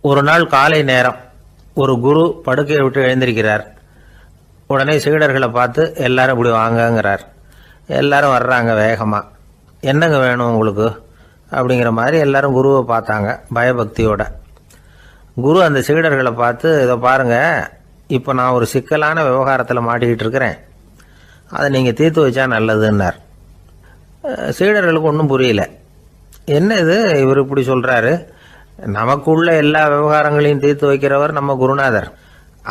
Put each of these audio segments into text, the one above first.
ஒரு நாள் காலை நேரம் ஒரு குரு படுக்கையை விட்டு எழுந்திருக்கிறார். உடனே சீடர்களை பார்த்து எல்லாரும் இப்படி வாங்கங்கிறார். எல்லாரும் வர்றாங்க வேகமாக. என்னங்க வேணும் உங்களுக்கு அப்படிங்கிற மாதிரி எல்லாரும் குருவை பார்த்தாங்க பயபக்தியோட. குரு அந்த சீடர்களை பார்த்து, இதை பாருங்கள், இப்போ நான் ஒரு சிக்கலான விவகாரத்தில் மாட்டிக்கிட்டு இருக்கிறேன், அதை நீங்கள் தீர்த்து வச்சா நல்லதுன்னார். சீடர்களுக்கு ஒன்றும் புரியல. என்ன இது இவர் இப்படி சொல்கிறாரு? நமக்குள்ள எல்லா விவகாரங்களையும் தீர்த்து வைக்கிறவர் நம்ம குருநாதர்,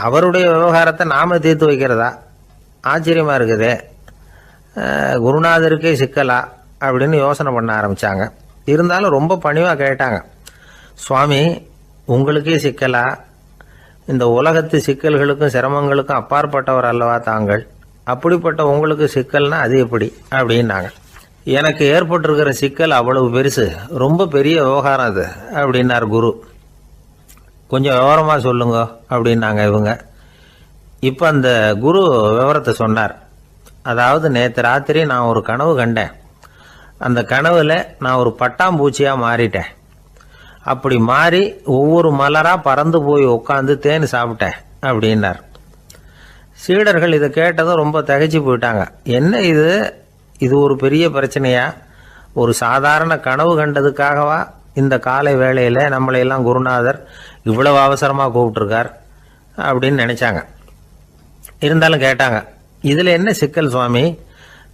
அவருடைய விவகாரத்தை நாம் தீர்த்து வைக்கிறதா? ஆச்சரியமாக இருக்குதே, குருநாதருக்கே சிக்கலா அப்படின்னு யோசனை பண்ண ஆரம்பித்தாங்க. இருந்தாலும் ரொம்ப பணிவாக கேட்டாங்க, சுவாமி உங்களுக்கே சிக்கலா? இந்த உலகத்து சிக்கல்களுக்கும் சிரமங்களுக்கும் அப்பாற்பட்டவர் அல்லவா தாங்கள், அப்படிப்பட்ட உங்களுக்கு சிக்கல்னா அது எப்படி அப்படின்னாங்க. எனக்கு ஏற்பட்டிருக்கிற சிக்கல் அவ்வளவு பெருசு, ரொம்ப பெரிய விவகாரம் அது அப்படின்னார் குரு. கொஞ்சம் விவரமாக சொல்லுங்க அப்படின்னாங்க இவங்க. இப்போ அந்த குரு விவரத்தை சொன்னார். அதாவது நேற்று ராத்திரி நான் ஒரு கனவு கண்டேன். அந்த கனவில் நான் ஒரு பட்டாம்பூச்சியாக மாறிட்டேன். அப்படி மாறி ஒவ்வொரு மலராக பறந்து போய் உட்காந்து தேன் சாப்பிட்டேன் அப்படின்னார். சீடர்கள் இதை கேட்டதும் ரொம்ப திகைச்சு போயிட்டாங்க. என்ன இது, இது ஒரு பெரிய பிரச்சனையா? ஒரு சாதாரண கனவு கண்டதுக்காகவா இந்த காலை வேளையில் நம்மளையெல்லாம் குருநாதர் இவ்வளவு அவசரமாக கூப்பிட்டுருக்கார் அப்படின்னு நினச்சாங்க. இருந்தாலும் கேட்டாங்க, இதில் என்ன சிக்கல் சுவாமி?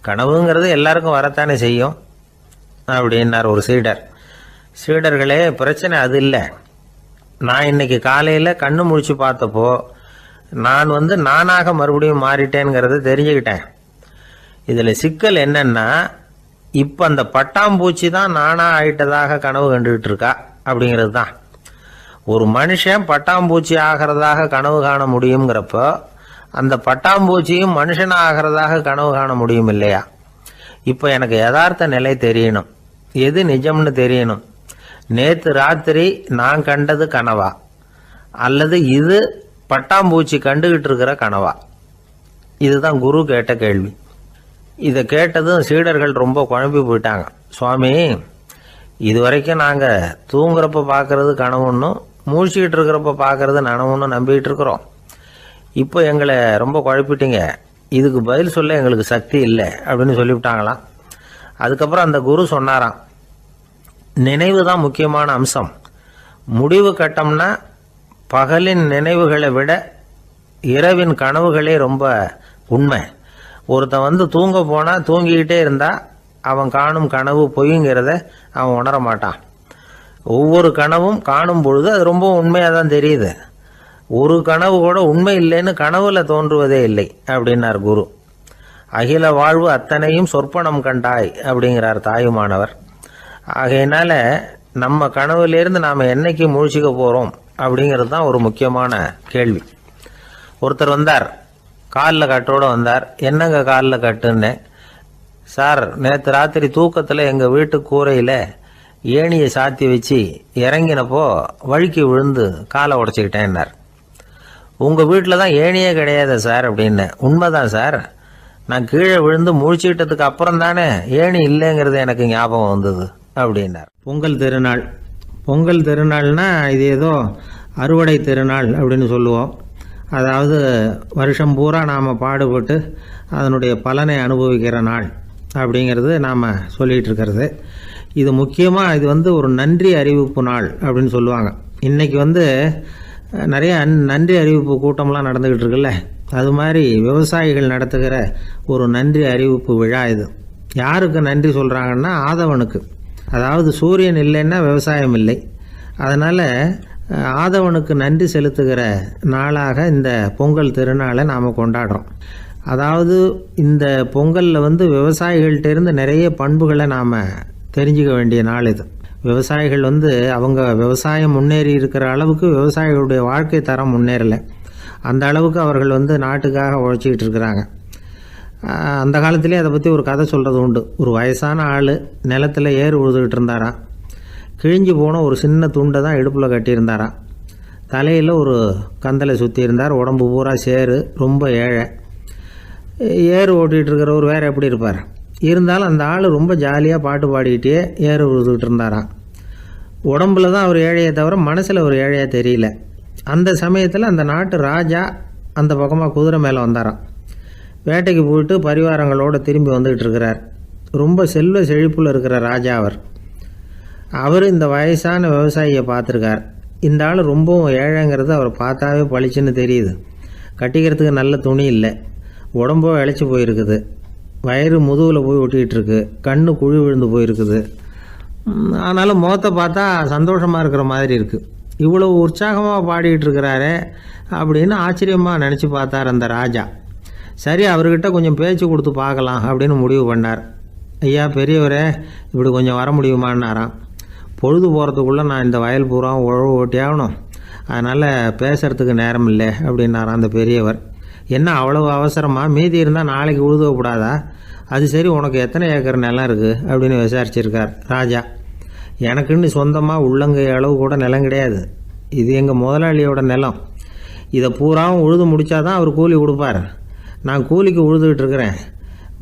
கனவுங்கிறது எல்லாருக்கும் வரத்தானே செய்யும் அப்படின்னார் ஒரு சீடர். சீடர்களே, பிரச்சனை அது இல்லை. நான் இன்னைக்கு காலையில் கண்ணு முழிச்சு பார்த்தப்போ நான் நானாக மறுபடியும் மாறிட்டேங்கிறத தெரிஞ்சுக்கிட்டேன். இதில் சிக்கல் என்னன்னா, இப்போ அந்த பட்டாம்பூச்சி தான் நானாக ஆயிட்டதாக கனவு கண்டுகிட்டு இருக்கா அப்படிங்கிறது தான். ஒரு மனுஷன் பட்டாம்பூச்சி ஆகிறதாக கனவு காண முடியுங்கிறப்போ அந்த பட்டாம்பூச்சியும் மனுஷனாக ஆகிறதாக கனவு காண முடியும் இல்லையா? இப்போ எனக்கு யதார்த்த நிலை தெரியணும், எது நிஜம்னு தெரியணும். நேற்று ராத்திரி நான் கண்டது கனவா, அல்லது இது பட்டாம்பூச்சி கண்டுகிட்டு இருக்கிற கனவா? இதுதான் குரு கேட்ட கேள்வி. இதை கேட்டதும் சீடர்கள் ரொம்ப குழம்பி போயிட்டாங்க. சுவாமி, இது வரைக்கும் நாங்கள் தூங்குறப்ப பார்க்கறது கனவுன்னும் மூழ்கிட்டு இருக்கிறப்ப பார்க்கறது நனவுன்னு நம்பிக்கிட்டு இருக்கிறோம். இப்போ எங்களை ரொம்ப குழப்பிட்டீங்க, இதுக்கு பதில் சொல்ல எங்களுக்கு சக்தி இல்லை அப்படின்னு சொல்லிவிட்டாங்களாம். அதுக்கப்புறம் அந்த குரு சொன்னாராம், நினைவு தான் முக்கியமான அம்சம். முடிவு கட்டம்னா பகலின் நினைவுகளை விட இரவின் கனவுகளே ரொம்ப உண்மை. ஒருத்தன் தூங்க போனால் தூங்கிக்கிட்டே இருந்தால் அவன் காணும் கனவு பொய்ங்கிறத அவன் உணர மாட்டான். ஒவ்வொரு கனவும் காணும் பொழுது அது ரொம்ப உண்மையாக தான் தெரியுது. ஒரு கனவு கூட உண்மை இல்லைன்னு கனவுல தோன்றுவதே இல்லை அப்படின்னார் குரு. அகில வாழ்வு அத்தனையும் சொற்பனம் கண்டாய் அப்படிங்கிறார் தாயுமானவர். ஆகையினால நம்ம கனவுலேருந்து நாம் என்னைக்கு முழிச்சிக்க போகிறோம் அப்படிங்கிறது தான் ஒரு முக்கியமான கேள்வி. ஒருத்தர் வந்தார், காலில் கட்டோடு வந்தார். என்னங்க காலில் கட்டுன்னு? சார், நேற்று ராத்திரி தூக்கத்தில் எங்கள் வீட்டு கூரையில் ஏணியை சாத்தி வச்சு இறங்கினப்போ வழுக்கி விழுந்து காலை உடச்சிக்கிட்டேன்னார். உங்கள் வீட்டில் தான் ஏணியே கிடையாது சார் அப்படின்னு. உண்மைதான் சார், நான் கீழே விழுந்து முழிச்சுக்கிட்டதுக்கு அப்புறம் தானே ஏணி இல்லைங்கிறது எனக்கு ஞாபகம் வந்தது அப்படின்னார். பொங்கல் திருநாள். பொங்கல் திருநாள்னா இது ஏதோ அறுவடை திருநாள் அப்படின்னு சொல்லுவோம். அதாவது வருஷம் பூரா நாம் பாடுபட்டு அதனுடைய பலனை அனுபவிக்கிற நாள் அப்படிங்கிறது நாம் சொல்லிகிட்டு இருக்கிறது. இது முக்கியமாக இது ஒரு நன்றி அறிவிப்பு நாள் அப்படின்னு சொல்லுவாங்க. இன்றைக்கி நிறைய நன்றி அறிவிப்பு கூட்டம்லாம் நடந்துக்கிட்டு இருக்குல்ல, அது மாதிரி விவசாயிகள் நடத்துகிற ஒரு நன்றி அறிவிப்பு விழா இது. யாருக்கு நன்றி சொல்கிறாங்கன்னா ஆதவனுக்கு. அதாவது சூரியன் இல்லைன்னா விவசாயம் இல்லை. அதனால் ஆதவனுக்கு நன்றி செலுத்துகிற நாளாக இந்த பொங்கல் திருநாளை நாம் கொண்டாடுறோம். அதாவது இந்த பொங்கலில் விவசாயிகள்கிட்டேருந்து நிறைய பண்புகளை நாம் தெரிஞ்சுக்க வேண்டிய நாள் இது. விவசாயிகள் அவங்க விவசாயம் முன்னேறி இருக்கிற அளவுக்கு விவசாயிகளுடைய வாழ்க்கை தரம் முன்னேறலை. அந்த அளவுக்கு அவர்கள் நாட்டுக்காக உழைச்சிக்கிட்டு இருக்கிறாங்க. அந்த காலத்திலே அதை பற்றி ஒரு கதை சொல்கிறது உண்டு. ஒரு வயசான ஆள் நிலத்தில் ஏறு உழுதுகிட்டு இருந்தாராம். கிழிஞ்சு போன ஒரு சின்ன துண்டை தான் இடுப்பில் கட்டியிருந்தாராம். தலையில் ஒரு கந்தலை சுற்றி இருந்தார். உடம்பு பூரா சேரு, ரொம்ப ஏழை. ஏறு ஓட்டிகிட்டு இருக்கிறவர் வேறு எப்படி இருப்பார்? இருந்தாலும் அந்த ஆள் ரொம்ப ஜாலியாக பாட்டு பாடிக்கிட்டே ஏறு உழுதுகிட்டு இருந்தாராம். உடம்புல தான் அவர் ஏழையை தவிர மனசில் ஒரு ஏழையாக தெரியல. அந்த சமயத்தில் அந்த நாட்டு ராஜா அந்த பக்கமாக குதிரை மேலே வந்தாராம். வேட்டைக்கு போயிட்டு பரிவாரங்களோடு திரும்பி வந்துக்கிட்டு இருக்கிறார். ரொம்ப செல்வ செழிப்பில் இருக்கிற ராஜா அவர் இந்த வயசான விவசாயியை பார்த்துருக்கார். இந்த ஆள் ரொம்பவும் ஏழைங்கிறது அவர் பார்த்தாவே பளிச்சுன்னு தெரியுது. கட்டிக்கிறதுக்கு நல்ல துணி இல்லை, உடம்போ இழைச்சி போயிருக்குது, வயிறு முதுகில் போய் ஒட்டிக்கிட்டு இருக்கு, கண்ணு குழி விழுந்து போயிருக்குது. ஆனாலும் முகத்தை பார்த்தா சந்தோஷமாக இருக்கிற மாதிரி இருக்குது. இவ்வளோ உற்சாகமாக பாடிக்கிட்டு இருக்கிறாரே அப்படின்னு ஆச்சரியமாக நினச்சி பார்த்தார் அந்த ராஜா. சரி, அவர்கிட்ட கொஞ்சம் பேச்சு கொடுத்து பார்க்கலாம் அப்படின்னு முடிவு பண்ணார். ஐயா பெரியவரே, இப்படி கொஞ்சம் வர முடியுமான்னாராம். பொழுது போகிறதுக்குள்ளே நான் இந்த வயல் பூரா உழவு ஓட்டி ஆகணும், அதனால் பேசுகிறதுக்கு நேரம் இல்லை அப்படின்னாராம் அந்த பெரியவர். என்ன அவ்வளவு அவசரமாக? மீதி இருந்தால் நாளைக்கு உழுதக்கூடாதா? அது சரி, உனக்கு எத்தனை ஏக்கர் நிலம் இருக்குது அப்படின்னு விசாரிச்சிருக்கார் ராஜா. எனக்குன்னு சொந்தமாக உள்ளங்கை அளவு கூட நிலம் கிடையாது. இது எங்கள் முதலாளியோட நிலம். இதை பூராவும் உழுது முடித்தாதான் அவர் கூலி கொடுப்பார். நான் கூலிக்கு உழுதுகிட்டு இருக்கிறேன்.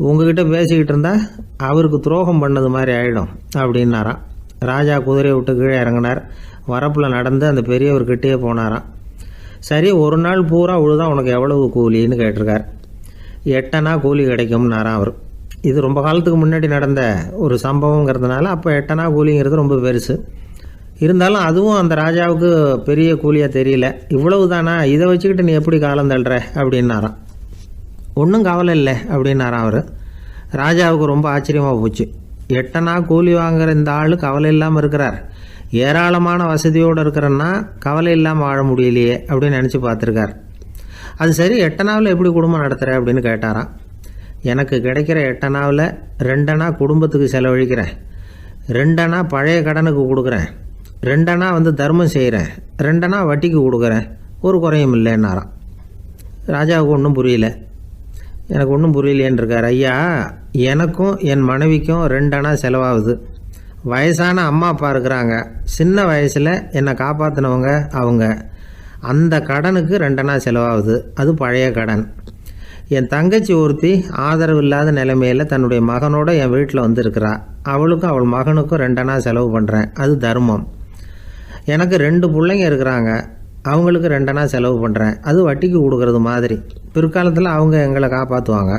உங்ககிட்ட பேசிக்கிட்டு இருந்தால் அவருக்கு துரோகம் பண்ணது மாதிரி ஆகிடும் அப்படின்னாராம். ராஜா குதிரையை விட்டு கீழே இறங்கினார். வரப்பில் நடந்து அந்த பெரியவர்கிட்டயே போனாராம். சரி, ஒரு நாள் பூரா உழுதா உனக்கு எவ்வளவு கூலின்னு கேட்டிருக்கார். 8 அணா கூலி கிடைக்கும்னாராம் அவர். இது ரொம்ப காலத்துக்கு முன்னாடி நடந்த ஒரு சம்பவங்கிறதுனால அப்போ 8 அணா கூலிங்கிறது ரொம்ப பெருசு. இருந்தாலும் அதுவும் அந்த ராஜாவுக்கு பெரிய கூலியாக தெரியல. இவ்வளவு தானா, இதை வச்சுக்கிட்டு நீ எப்படி காலம் தள்ளுற அப்படின்னாராம். ஒன்றும் கவலை இல்லை அப்படின்னாராம் அவர். ராஜாவுக்கு ரொம்ப ஆச்சரியமாக போச்சு. 8 அணா கூலி வாங்குகிற இந்த ஆள் கவலை இல்லாமல் இருக்கிறார், ஏராளமான வசதியோடு இருக்கிறன்னா கவலை இல்லாமல் வாழ முடியலையே அப்படின்னு நினச்சி பார்த்துருக்கார். அது சரி, 8 அணாவில் எப்படி குடும்பம் நடத்துகிற அப்படின்னு கேட்டாராம். எனக்கு கிடைக்கிற 8 அணாவில் 2 அணா குடும்பத்துக்கு செலவழிக்கிறேன், 2 அணா பழைய கடனுக்கு கொடுக்குறேன், 2 அணா தர்மம் செய்கிறேன், 2 அணா வட்டிக்கு கொடுக்குறேன், ஒரு குறையும் இல்லைன்னாராம். ராஜாவுக்கு ஒன்றும் புரியல. எனக்கு ஒன்றும் புரியலேன்னு இருக்கார். ஐயா, எனக்கும் என் மனைவிக்கும் 2 அணா செலவாகுது. வயசான அம்மா அப்பா இருக்கிறாங்க, சின்ன வயசில் என்னை காப்பாற்றினவங்க அவங்க. அந்த கடனுக்கு 2 அணா செலவாகுது, அது பழைய கடன். என் தங்கச்சி ஒருத்தி ஆதரவு இல்லாத நிலைமையில் தன்னுடைய மகனோட என் வீட்டில் இருக்கிறா. அவளுக்கும் அவள் மகனுக்கும் 2 அணா செலவு பண்ணுறேன், அது தர்மம். எனக்கு 2 பிள்ளைங்க இருக்கிறாங்க, அவங்களுக்கு 2 அணா செலவு பண்ணுறேன், அது வட்டிக்கு கொடுக்கறது மாதிரி. பிற்காலத்தில் அவங்க எங்களை காப்பாற்றுவாங்க.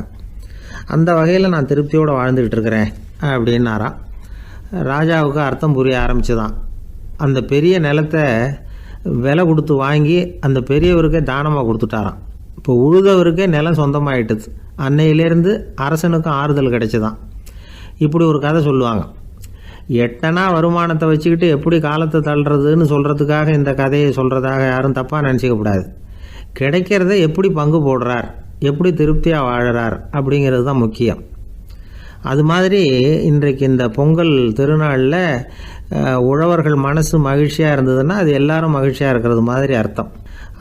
அந்த வகையில் நான் திருப்தியோடு வாழ்ந்துக்கிட்டு இருக்கிறேன் அப்படின்னாராம். ராஜாவுக்கு அர்த்தம் புரிய ஆரம்பிச்சுதான். அந்த பெரிய நிலத்தை விலை கொடுத்து வாங்கி அந்த பெரியவருக்கே தானமாக கொடுத்துட்டாராம். இப்போ உழுதவருக்கே நிலம் சொந்தமாயிட்டுது. அன்னையிலேருந்து அரசனுக்கும் ஆறுதல் கிடைச்சிதான். இப்படி ஒரு கதை சொல்லுவாங்க. 8 அணா வருமானத்தை வச்சுக்கிட்டு எப்படி காலத்தை தள்ளுறதுன்னு சொல்கிறதுக்காக இந்த கதையை சொல்கிறதாக யாரும் தப்பாக நினச்சிக்கக்கூடாது. கிடைக்கிறத எப்படி பங்கு போடுறார், எப்படி திருப்தியாக வாழறார் அப்படிங்கிறது தான் முக்கியம். அது மாதிரி இன்றைக்கு இந்த பொங்கல் திருநாளில் உழவர்கள் மனசு மகிழ்ச்சியாக இருந்ததுன்னா அது எல்லாரும் மகிழ்ச்சியாக இருக்கிறது மாதிரி அர்த்தம்.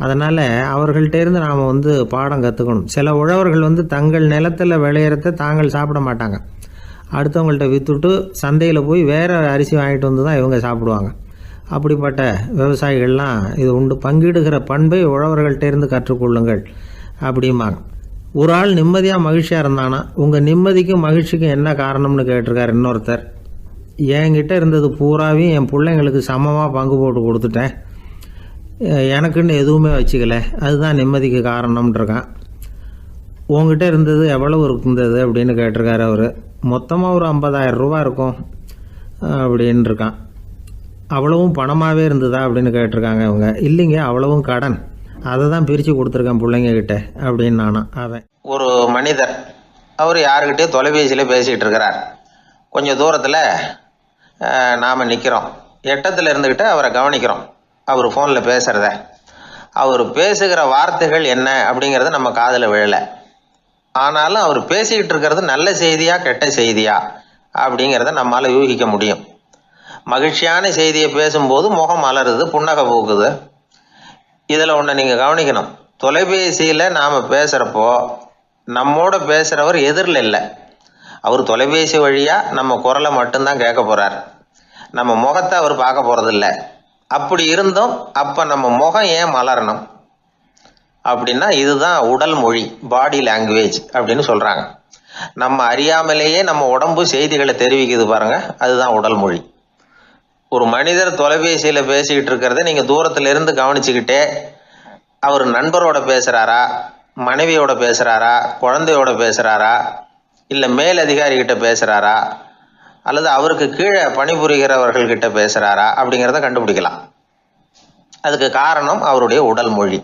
அதனால் அவர்கள்ட்டேருந்து நாம் பாடம் கற்றுக்கணும். சில உழவர்கள் தங்கள் நிலத்தில் விளையிறத தாங்கள் சாப்பிட மாட்டாங்க, அடுத்தவங்கள்ட்ட விற்றுட்டு சந்தையில் போய் வேறு அரிசி வாங்கிட்டு வந்து தான் இவங்க சாப்பிடுவாங்க. அப்படிப்பட்ட விவசாயிகள்லாம் இது உண்டு. பங்கிடுகிற பண்பை உழவர்கள்ட்டேருந்து கற்றுக்கொள்ளுங்கள் அப்படிம்பாங்க. ஒரு ஆள் நிம்மதியாக மகிழ்ச்சியாக இருந்தானா, உங்கள் நிம்மதிக்கும் மகிழ்ச்சிக்கும் என்ன காரணம்னு கேட்டிருக்கார் இன்னொருத்தர். என்கிட்ட இருந்தது பூராவையும் என் பிள்ளைங்களுக்கு சமமாக பங்கு போட்டு கொடுத்துட்டேன், எனக்குன்னு எதுவுமே வச்சுக்கல, அதுதான் நிம்மதிக்கு காரணம்ன்றிருக்கான். உங்ககிட்ட இருந்தது எவ்வளவு இருந்தது அப்படின்னு கேட்டிருக்காரு அவர். மொத்தமாக ஒரு 50,000 ரூபா இருக்கும் அப்படின்னு இருக்கான். அவ்வளவும் பணமாகவே இருந்ததா அப்படின்னு கேட்டிருக்காங்க இவங்க. இல்லைங்க, அவ்வளவும் கடன், அதை தான் பிரித்து கொடுத்துருக்கேன் பிள்ளைங்க கிட்ட அப்படின்னு நானும். அவன் ஒரு மனிதர், அவர் யாருக்கிட்டே தொலைபேசியில் பேசிகிட்டு இருக்கிறார். கொஞ்சம் தூரத்தில் நாம் நிற்கிறோம். எட்டத்தில் இருந்துக்கிட்டு அவரை கவனிக்கிறோம். அவர் ஃபோனில் பேசுகிறத, அவர் பேசுகிற வார்த்தைகள் என்ன அப்படிங்கிறது நம்ம காதில் விழலை. ஆனாலும் அவர் பேசிக்கிட்டு இருக்கிறது நல்ல செய்தியா கெட்ட செய்தியா அப்படிங்கிறத நம்மளால் யூகிக்க முடியும். மகிழ்ச்சியான செய்தியை பேசும்போது முகம் மலருது, புன்னகை போக்குது. இதில் ஒன்று நீங்கள் கவனிக்கணும். தொலைபேசியில் நாம் பேசுகிறப்போ நம்மோட பேசுகிறவர் எதிரில் இல்லை. அவர் தொலைபேசி வழியாக நம்ம குரலை மட்டும்தான் கேட்க போகிறார், நம்ம முகத்தை அவர் பார்க்க போகிறதில்ல. அப்படி இருந்தும் அப்போ நம்ம முகம் ஏன் மலரணும் அப்படின்னா இதுதான் உடல் மொழி, பாடி லாங்குவேஜ் அப்படின்னு சொல்கிறாங்க. நம்ம அறியாமலேயே நம்ம உடம்பு செய்திகளை தெரிவிக்குது பாருங்கள், அதுதான் உடல் மொழி. ஒரு மனிதர் தொலைபேசியில பேசிக்கிட்டு இருக்கிறத நீங்க தூரத்துல இருந்து கவனிச்சுக்கிட்டே அவர் நண்பரோட பேசுறாரா, மனைவியோட பேசுறாரா, குழந்தையோட பேசுறாரா, இல்ல மேல் அதிகாரி கிட்ட பேசுறாரா, அல்லது அவருக்கு கீழே பணிபுரிகிறவர்கள் கிட்ட பேசுறாரா அப்படிங்கிறத கண்டுபிடிக்கலாம். அதுக்கு காரணம் அவருடைய உடல் மொழி.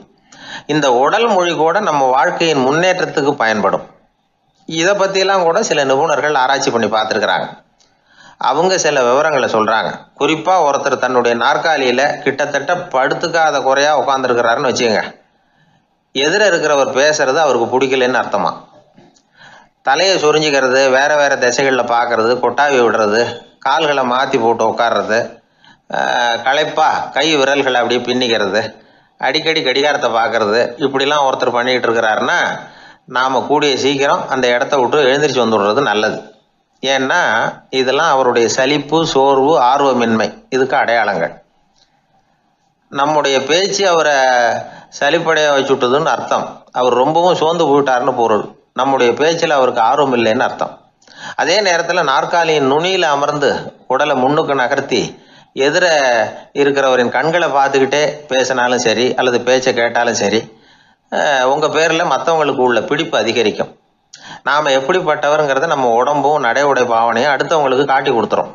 இந்த உடல் மொழி கூட நம்ம வாழ்க்கையின் முன்னேற்றத்துக்கு பயன்படும். இதை பற்றியெல்லாம் கூட சில நிபுணர்கள் ஆராய்ச்சி பண்ணி பார்த்துருக்குறாங்க. அவங்க சில விவரங்களை சொல்கிறாங்க. குறிப்பாக ஒருத்தர் தன்னுடைய நாற்காலியில் கிட்டத்தட்ட படுத்துக்காத குறையாக உட்காந்துருக்கிறாருன்னு வச்சுக்கோங்க. எதிர இருக்கிறவர் பேசுறது அவருக்கு பிடிக்கலன்னு அர்த்தமா. தலையை சொரிஞ்சிக்கிறது, வேற வேற திசைகளில் பார்க்கறது, கொட்டாவி விடுறது, கால்களை மாற்றி போட்டு உட்கார்றது, களைப்பா கை விரல்களை அப்படியே பின்னிக்கிறது, அடிக்கடி கடிகாரத்தை பார்க்கறது, இப்படிலாம் ஒருத்தர் பண்ணிக்கிட்டு இருக்கிறாருன்னா நாம் கூடிய சீக்கிரம் அந்த இடத்த விட்டு எழுந்திரிச்சு வந்துடுறது நல்லது. ஏன்னா இதெல்லாம் அவருடைய சலிப்பு, சோர்வு, ஆர்வமின்மை இதுக்கு அடையாளங்கள். நம்முடைய பேச்சு அவரை சலிப்படைய வச்சுட்டுதுன்னு அர்த்தம். அவர் ரொம்பவும் சோர்ந்து போயிட்டாருன்னு பொருள். நம்முடைய பேச்சில் அவருக்கு ஆர்வம் இல்லைன்னு அர்த்தம். அதே நேரத்தில் நாற்காலியின் நுனியில் அமர்ந்து உடலை முன்னுக்கு நகர்த்தி எதிர இருக்கிறவரின் கண்களை பார்த்துக்கிட்டே பேசினாலும் சரி அல்லது பேச்சை கேட்டாலும் சரி, உங்கள் பேரில் மற்றவங்களுக்கு உள்ள பிடிப்பு அதிகரிக்கும். நாம் எப்படிப்பட்டவருங்கிறத நம்ம உடம்பும் நடை உடை பாவனையும் அடுத்தவங்களுக்கு காட்டி கொடுத்துரும்.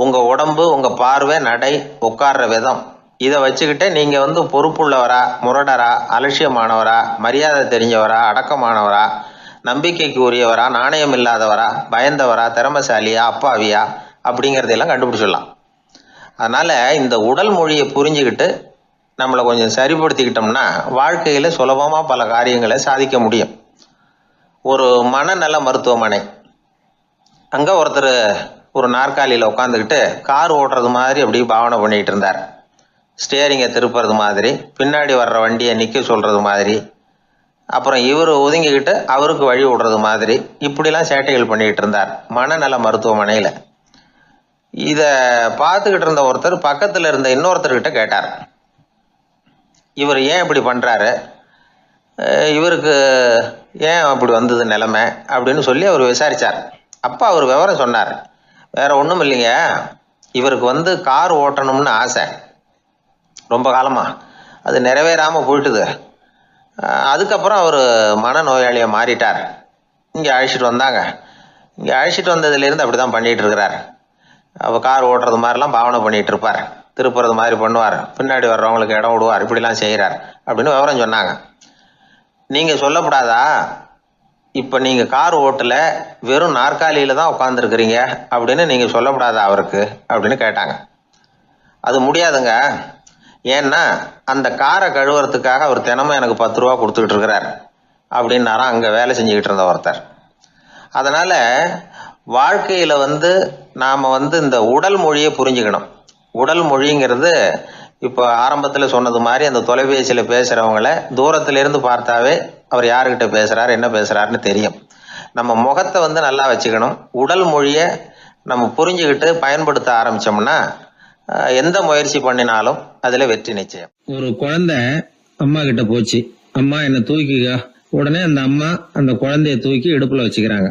உங்கள் உடம்பு, உங்கள் பார்வை, நடை, உட்கார்ற விதம் இதை வச்சுக்கிட்டே நீங்கள் பொறுப்புள்ளவரா, முரடரா, அலட்சியமானவரா, மரியாதை தெரிஞ்சவரா, அடக்கமானவரா, நம்பிக்கைக்கு உரியவரா, நாணயம் இல்லாதவரா, பயந்தவரா, திறமைசாலியா, அப்பாவியா அப்படிங்கிறதையெல்லாம் கண்டுபிடிச்சிடலாம். அதனால் இந்த உடல் மொழியை புரிஞ்சுக்கிட்டு நம்மளை கொஞ்சம் சரிப்படுத்திக்கிட்டோம்னா வாழ்க்கையில் சுலபமாக பல காரியங்களை சாதிக்க முடியும். ஒரு மனநல மருத்துவமனை, அங்கே ஒருத்தர் ஒரு நாற்காலியில் உட்காந்துக்கிட்டு கார் ஓட்டுறது மாதிரி அப்படி பாவனை பண்ணிகிட்டு இருந்தார். ஸ்டியரிங்கை திருப்புறது மாதிரி, பின்னாடி வர்ற வண்டியை நிற்க சொல்கிறது மாதிரி, அப்புறம் இவர் ஒதுங்கிக்கிட்டு அவருக்கு வழி விடுறது மாதிரி, இப்படிலாம் சேட்டைகள் பண்ணிக்கிட்டு இருந்தார் மனநல மருத்துவமனையில். இதை பார்த்துக்கிட்டு இருந்த ஒருத்தர் பக்கத்தில் இருந்த இன்னொருத்தர்கிட்ட கேட்டார், இவர் ஏன் இப்படி பண்ணுறாரு, இவருக்கு ஏன் அப்படி வந்தது நிலைமை அப்படின்னு சொல்லி அவர் விசாரித்தார். அப்போ அவர் விவரம் சொன்னார். வேற ஒன்றும் இல்லைங்க, இவருக்கு கார் ஓட்டணும்னு ஆசை ரொம்ப காலமாக, அது நிறைவேறாமல் போயிட்டுது. அதுக்கப்புறம் அவர் மனநோயாளியாக மாறிட்டார். இங்கே அழைச்சிட்டு வந்தாங்க. இங்கே அழைச்சிட்டு வந்ததுலேருந்து அப்படி தான் பண்ணிகிட்டு இருக்கிறார். அவர் கார் ஓட்டுறது மாதிரிலாம் பாவனை பண்ணிகிட்டு இருப்பார், திருப்புறது மாதிரி பண்ணுவார், பின்னாடி வர்றவங்களுக்கு இடம் விடுவார், இப்படிலாம் செய்கிறார் அப்படின்னு விவரம் சொன்னாங்க. நீங்கள் சொல்லப்படாதா, இப்போ நீங்கள் கார் ஓட்டல, வெறும் நாற்காலியில் தான் உட்காந்துருக்குறீங்க அப்படின்னு நீங்கள் சொல்லப்படாதா அவருக்கு அப்படின்னு கேட்டாங்க. அது முடியாதுங்க, ஏன்னா அந்த காரை கழுவுறதுக்காக அவர் தினமும் எனக்கு 10 ரூபா கொடுத்துக்கிட்டு இருக்கிறார் அப்படின்னாராம் அங்கே வேலை செஞ்சுக்கிட்டு இருந்த ஒருத்தர். அதனால் வாழ்க்கையில் நாம் இந்த உடல் மொழியை புரிஞ்சுக்கணும். உடல் மொழிங்கிறது இப்போ ஆரம்பத்தில் சொன்னது மாதிரி அந்த தொலைபேசியில் பேசுகிறவங்கள தூரத்திலிருந்து பார்த்தாவே அவர் யாருக்கிட்ட பேசுகிறார், என்ன பேசுகிறாருன்னு தெரியும். நம்ம முகத்தை நல்லா வச்சுக்கணும். உடல் மொழியை நம்ம புரிஞ்சுக்கிட்டு பயன்படுத்த ஆரம்பித்தோம்னா எந்த முயற்சி பண்ணினாலும் அதில் வெற்றி நிச்சயம். ஒரு குழந்தை அம்மா கிட்ட போச்சு, அம்மா என்னை தூக்கிக்க. உடனே அந்த அம்மா அந்த குழந்தைய தூக்கி இடுப்புல வச்சுக்கிறாங்க.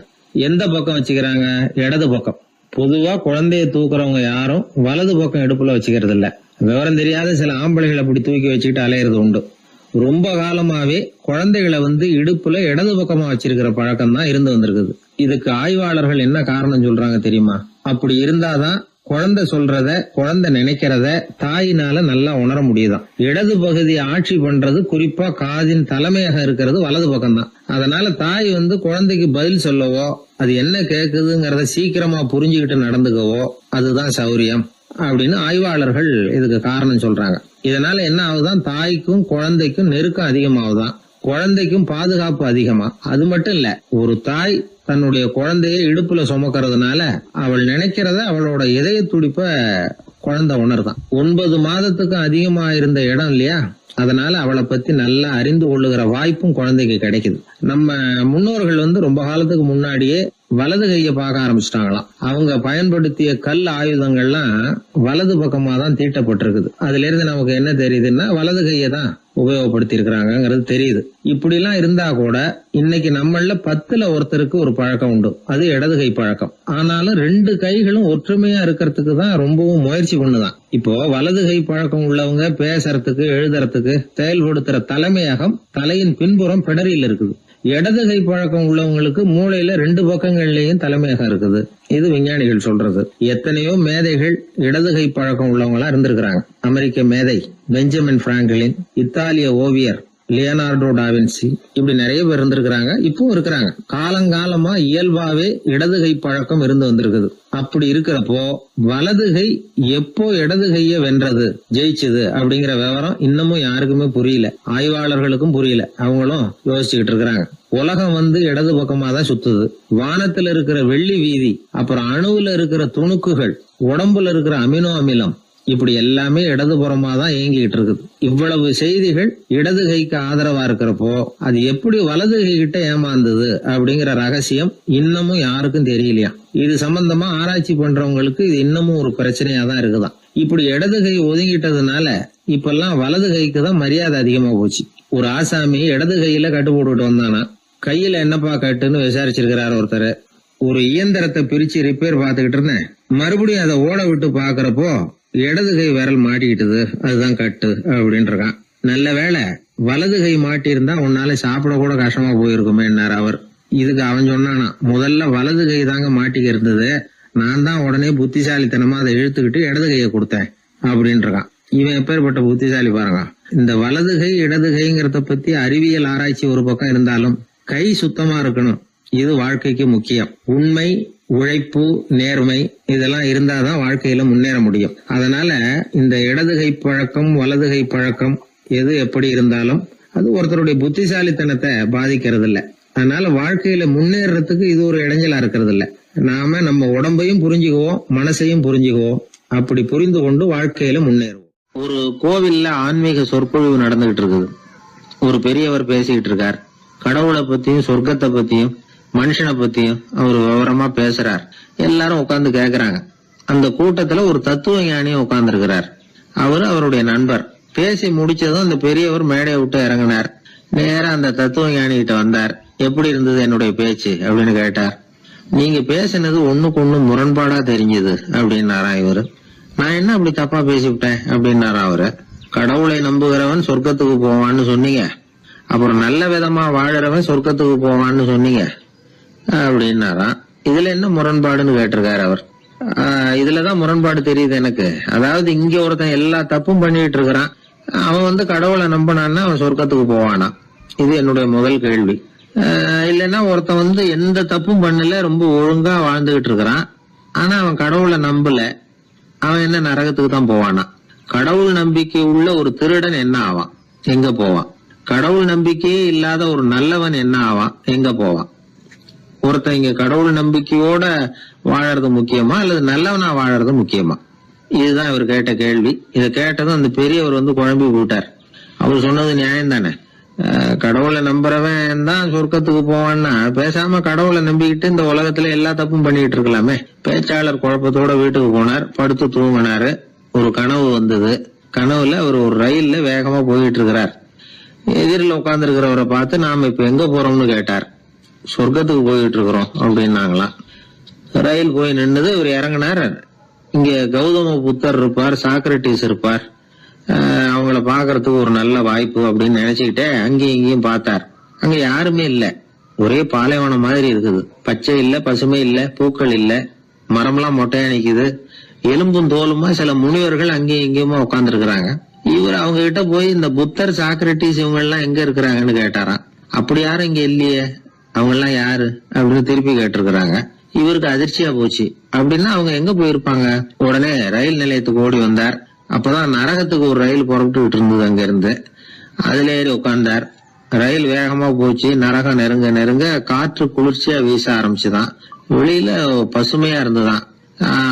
எந்த பக்கம் வச்சுக்கிறாங்க? இடது பக்கம். பொதுவா குழந்தைய தூக்குறவங்க யாரும் வலது பக்கம் இடுப்புல வச்சுக்கிறது இல்ல. விவரம் தெரியாத சில ஆம்பளைகளை அப்படி தூக்கி வச்சுக்கிட்டு அலையிறது உண்டு. ரொம்ப காலமாவே குழந்தைகளை இடுப்புல இடது பக்கமா வச்சிருக்கிற பழக்கம் தான் இருந்து வந்திருக்குது. இதுக்கு ஆய்வாளர்கள் என்ன காரணம் சொல்றாங்க தெரியுமா? அப்படி இருந்தாதான் குழந்தை சொல்றத, குழந்தை நினைக்கிறத தாயினால நல்லா உணர முடியுதாம். இடது பகுதி ஆட்சி பண்றது, குறிப்பா காதின் தலைமையாக இருக்கிறது வலது பக்கம் தான். அதனால தாய் குழந்தைக்கு பதில் சொல்லவோ, அது என்ன கேக்குதுங்கிறத சீக்கிரமா புரிஞ்சுக்கிட்டு நடந்துக்கவோ அதுதான் சௌரியம் அப்படின்னு ஆய்வாளர்கள் இதுக்கு காரணம் சொல்றாங்க. இதனால என்ன ஆகுதான், தாய்க்கும் குழந்தைக்கும் நெருக்கம் அதிகமாகுதான், குழந்தைக்கும் பாதுகாப்பு அதிகமா. அது மட்டும் இல்ல, ஒரு தாய் தன்னுடைய குழந்தைய இடுப்புல சுமக்கிறதுனால அவள் நினைக்கிறத, அவளோட இதய துடிப்ப குழந்தை உணர்தான். 9 மாதத்துக்கு அதிகமா இருந்த இடம் இல்லையா, அதனால அவளை பத்தி நல்லா அறிந்து கொள்ளுகிற வாய்ப்பும் குழந்தைக்கு கிடைக்குது. நம்ம முன்னோர்கள் ரொம்ப காலத்துக்கு முன்னாடியே வலது கையை பார்க்க ஆரம்பிச்சிட்டாங்களாம். அவங்க பயன்படுத்திய கல் ஆயுதங்கள்லாம் வலது பக்கமா தான் தீட்டப்பட்டிருக்குது. அதுல இருந்து நமக்கு என்ன தெரியுதுன்னா வலது கையை தான் உபயோகப்படுத்தி இருக்கிறாங்கிறது தெரியுது. இப்படி எல்லாம் இருந்தா கூட இன்னைக்கு நம்மள 10ல் ஒருத்தருக்கு ஒரு பழக்கம் உண்டு, அது இடது கை பழக்கம். ஆனாலும் 2 கைகளும் ஒற்றுமையா இருக்கிறதுக்கு தான் ரொம்பவும் முயற்சி பண்ணுதான். இப்போ வலது கை பழக்கம் உள்ளவங்க பேசுறதுக்கு எழுதுறதுக்கு செயல்படுத்துற தலைமையகம் தலையின் பின்புறம் பிடரியில் இருக்குது. இடது கை பழக்கம் உள்ளவங்களுக்கு மூளையில 2 பக்கங்கள்லயும் தலைமையகம் இருக்குது. இது விஞ்ஞானிகள் சொல்றது. எத்தனையோ மேதைகள் இடது கை பழக்கம் உள்ளவங்களா இருந்திருக்கிறாங்க. அமெரிக்க மேதை பெஞ்சமின் பிராங்க்லின், இத்தாலிய ஓவியர் லியோனார்டோ டாவின்சி, இப்படி நிறைய பேர் இருந்திருக்கிறாங்க, இப்பவும் இருக்கிறாங்க. காலங்காலமா இயல்பாவே இடது கை பழக்கம் இருந்து வந்திருக்குது. அப்படி இருக்கிறப்போ வலது கை எப்போ இடது கைய வென்றது, ஜெயிச்சது அப்படிங்கிற விவரம் இன்னமும் யாருக்குமே புரியல. ஆய்வாளர்களுக்கும் புரியல. அவங்களும் யோசிச்சுக்கிட்டு இருக்கிறாங்க. உலகம் இடது பக்கமா தான் சுத்துது. வானத்துல இருக்கிற வெள்ளி வீதி, அப்புறம் அணுவுல இருக்கிற துணுக்குகள், உடம்புல இருக்கிற அமினோ அமிலம், இப்படி எல்லாமே இடதுபுறமா தான் இயங்கிட்டு இருக்குது. இவ்வளவு செய்திகள் இடது கைக்கு ஆதரவா இருக்கிறப்போ அது எப்படி வலது கை கிட்ட ஏமாந்தது அப்படிங்கிற ரகசியம் இன்னமும் யாருக்கும் தெரியலையா. இது சம்பந்தமா ஆராய்ச்சி பண்றவங்களுக்கு இது இன்னமும் ஒரு பிரச்சனையா தான் இருக்குதான். இப்படி இடது கை ஒதுங்கிட்டதுனால இப்பெல்லாம் வலது கைக்கு தான் மரியாதை அதிகமா போச்சு. ஒரு ஆசாமி இடது கையில கட்டு போட்டுட்டு வந்தானா, கையில என்னப்பா கட்டுன்னு விசாரிச்சிருக்கிறார் ஒருத்தர். ஒரு இயந்திரத்தை பிரிச்சு ரிப்பேர் பார்த்துக்கிட்டு இருந்தேன், மறுபடியும் அதை ஓட விட்டு பாக்குறப்போ இடது கை விரல் மாட்டிக்கிட்டது, அதுதான் கட்டு அப்படின்னு இருக்கான். நல்ல வேளை வலது கை மாட்டியிருந்தா உன்னால சாப்பிட கூட கஷ்டமா போயிருக்குமே என்னார் அவர். இதுக்கு அவன் சொன்னானா, முதல்ல வலது கை தாங்க மாட்டிக்க இருந்தது, நான் தான் உடனே புத்திசாலித்தனமா அதை இழுத்துக்கிட்டு இடது கையை கொடுத்தேன் அப்படின்னு இருக்கான். இவன் எப்பேற்பட்ட புத்திசாலி பாருங்க. இந்த வலது கை இடது கைங்கிறத பத்தி அறிவியல் ஆராய்ச்சி ஒரு பக்கம் இருந்தாலும் கை சுத்தமா இருக்கணும், இது வாழ்க்கைக்கு முக்கியம். உண்மை, உழைப்பு, நேர்மை இதெல்லாம் இருந்தாதான் வாழ்க்கையில முன்னேற முடியும். அதனால இந்த இடது கை பழக்கம் வலது கை பழக்கம் எது எப்படி இருந்தாலும் அது ஒருத்தருடைய புத்திசாலித்தனத்தை பாதிக்கிறது இல்ல. அதனால வாழ்க்கையில முன்னேறதுக்கு இது ஒரு இடைஞ்சலா இருக்கிறது இல்ல. நாம நம்ம உடம்பையும் புரிஞ்சுக்குவோம், மனசையும் புரிஞ்சுக்குவோம். அப்படி புரிந்து கொண்டு வாழ்க்கையில முன்னேறுவோம். ஒரு கோவில்ல ஆன்மீக சொற்பொழிவு நடந்துகிட்டு இருக்குது. ஒரு பெரியவர் பேசிக்கிட்டு இருக்கார். கடவுளை பத்தியும் சொர்க்கத்தை பத்தியும் மனுஷனை பத்தியும் அவர் விவரமா பேசுறார். எல்லாரும் உட்கார்ந்து கேக்குறாங்க. அந்த கூட்டத்துல ஒரு தத்துவ ஞானியும் உட்கார்ந்து இருக்கிறார். அவரு அவருடைய நண்பர். பேசி முடிச்சதும் அந்த பெரியவர் மேடையை விட்டு இறங்கினார். நேரா அந்த தத்துவ ஞானி கிட்ட வந்தார். எப்படி இருந்தது என்னுடைய பேச்சு அப்படின்னு கேட்டார். நீங்க பேசினது ஒண்ணுக்கு ஒண்ணு முரண்பாடா தெரிஞ்சது அப்படின்னாரா இவரு. நான் என்ன அப்படி தப்பா பேசிவிட்டேன் அப்படின்னாரா அவரு. கடவுளை நம்புகிறவன் சொர்க்கத்துக்கு போவான்னு சொன்னீங்க, அப்புறம் நல்ல விதமா வாழறவன் சொர்க்கத்துக்கு போவான்னு சொன்னீங்க அப்படின்னாராம். இதுல என்ன முரண்பாடுன்னு கேட்டிருக்காரு அவர். இதுலதான் முரண்பாடு தெரியுது எனக்கு. அதாவது இங்க ஒருத்தன் எல்லா தப்பும் பண்ணிட்டு இருக்கிறான், அவன் கடவுளை நம்பினான்னா அவன் சொர்க்கத்துக்கு போவானா? இது என்னுடைய முதல் கேள்வி. இல்லைன்னா ஒருத்தன் எந்த தப்பும் பண்ணல, ரொம்ப ஒழுங்கா வாழ்ந்துகிட்டு இருக்கிறான், ஆனா அவன் கடவுளை நம்பல, அவன் என்ன நரகத்துக்கு தான் போவானா? கடவுள் நம்பிக்கை உள்ள ஒரு திருடன் என்ன ஆவான், எங்க போவான்? கடவுள் நம்பிக்கையே இல்லாத ஒரு நல்லவன் என்ன ஆவான், எங்க போவான்? ஒருத்தன் இங்க கடவுள் நம்பிக்கையோட வாழறது முக்கியமா அல்லது நல்லவனா வாழறது முக்கியமா? இதுதான் இவர் கேட்ட கேள்வி. இதை கேட்டதும் அந்த பெரியவர் குழம்பி போட்டார். அவர் சொன்னது நியாயம் தானே. கடவுளை நம்புறவன் தான் சொர்க்கத்துக்கு போவான்னா பேசாம கடவுளை நம்பிக்கிட்டு இந்த உலகத்துல எல்லா தப்பும் பண்ணிட்டு இருக்கலாமே. பேச்சாளர் குழப்பத்தோட வீட்டுக்கு போனார். படுத்து தூங்கினாரு. ஒரு கனவு வந்தது. கனவுல அவர் ஒரு ரயில்ல வேகமா போயிட்டு இருக்கிறார். எதிரில் உட்கார்ந்து இருக்கிறவரை பார்த்து நாம இப்ப எங்க போறோம்னு கேட்டார். சொர்க்கத்துக்கு போயிட்டு இருக்கிறோம் அப்படின்னாங்களாம். ரயில் போய் நின்னுது. இவர் இறங்கினார். இங்க கௌதம புத்தர் இருப்பார், சாக்ரட்டிஸ் இருப்பார், அவங்கள பாக்குறதுக்கு ஒரு நல்ல வாய்ப்பு அப்படின்னு நினைச்சுக்கிட்டே அங்கேயும் இங்கேயும் பார்த்தார். அங்க யாருமே இல்ல. ஒரே பாலைவனம் மாதிரி இருக்குது. பச்சை இல்ல, பசுமை இல்ல, பூக்கள் இல்ல, மரம்லாம் மொட்டையா நிக்குது. எலும்பும் தோலுமா சில முனிவர்கள் அங்கேயும் இங்கேயுமா உட்கார்ந்து இருக்கிறாங்க. இவர் அவங்க கிட்ட போய் இந்த புத்தர் சாக்ரட்டிஸ் இவங்க எல்லாம் எங்க இருக்கிறாங்கன்னு கேட்டாராம். அப்படி யாரும் இங்க இல்லையே, அவங்க எல்லாம் யாரு அப்படின்னு திருப்பி கேட்டிருக்கிறாங்க. இவருக்கு அதிர்ச்சியா போச்சு. அப்படின்னா அவங்க எங்க போயிருப்பாங்க? உடனே ரயில் நிலையத்துக்கு ஓடி வந்தார். அப்பதான் நரகத்துக்கு ஒரு ரயில் புறப்பட்டு இருந்தது. அங்க இருந்து அதுல ஏறி உட்கார்ந்தார். ரயில் வேகமா போச்சு. நரகம் நெருங்க நெருங்க காற்று குளிர்ச்சியா வீச ஆரம்பிச்சுதான். வெளியில பசுமையா இருந்துதான்.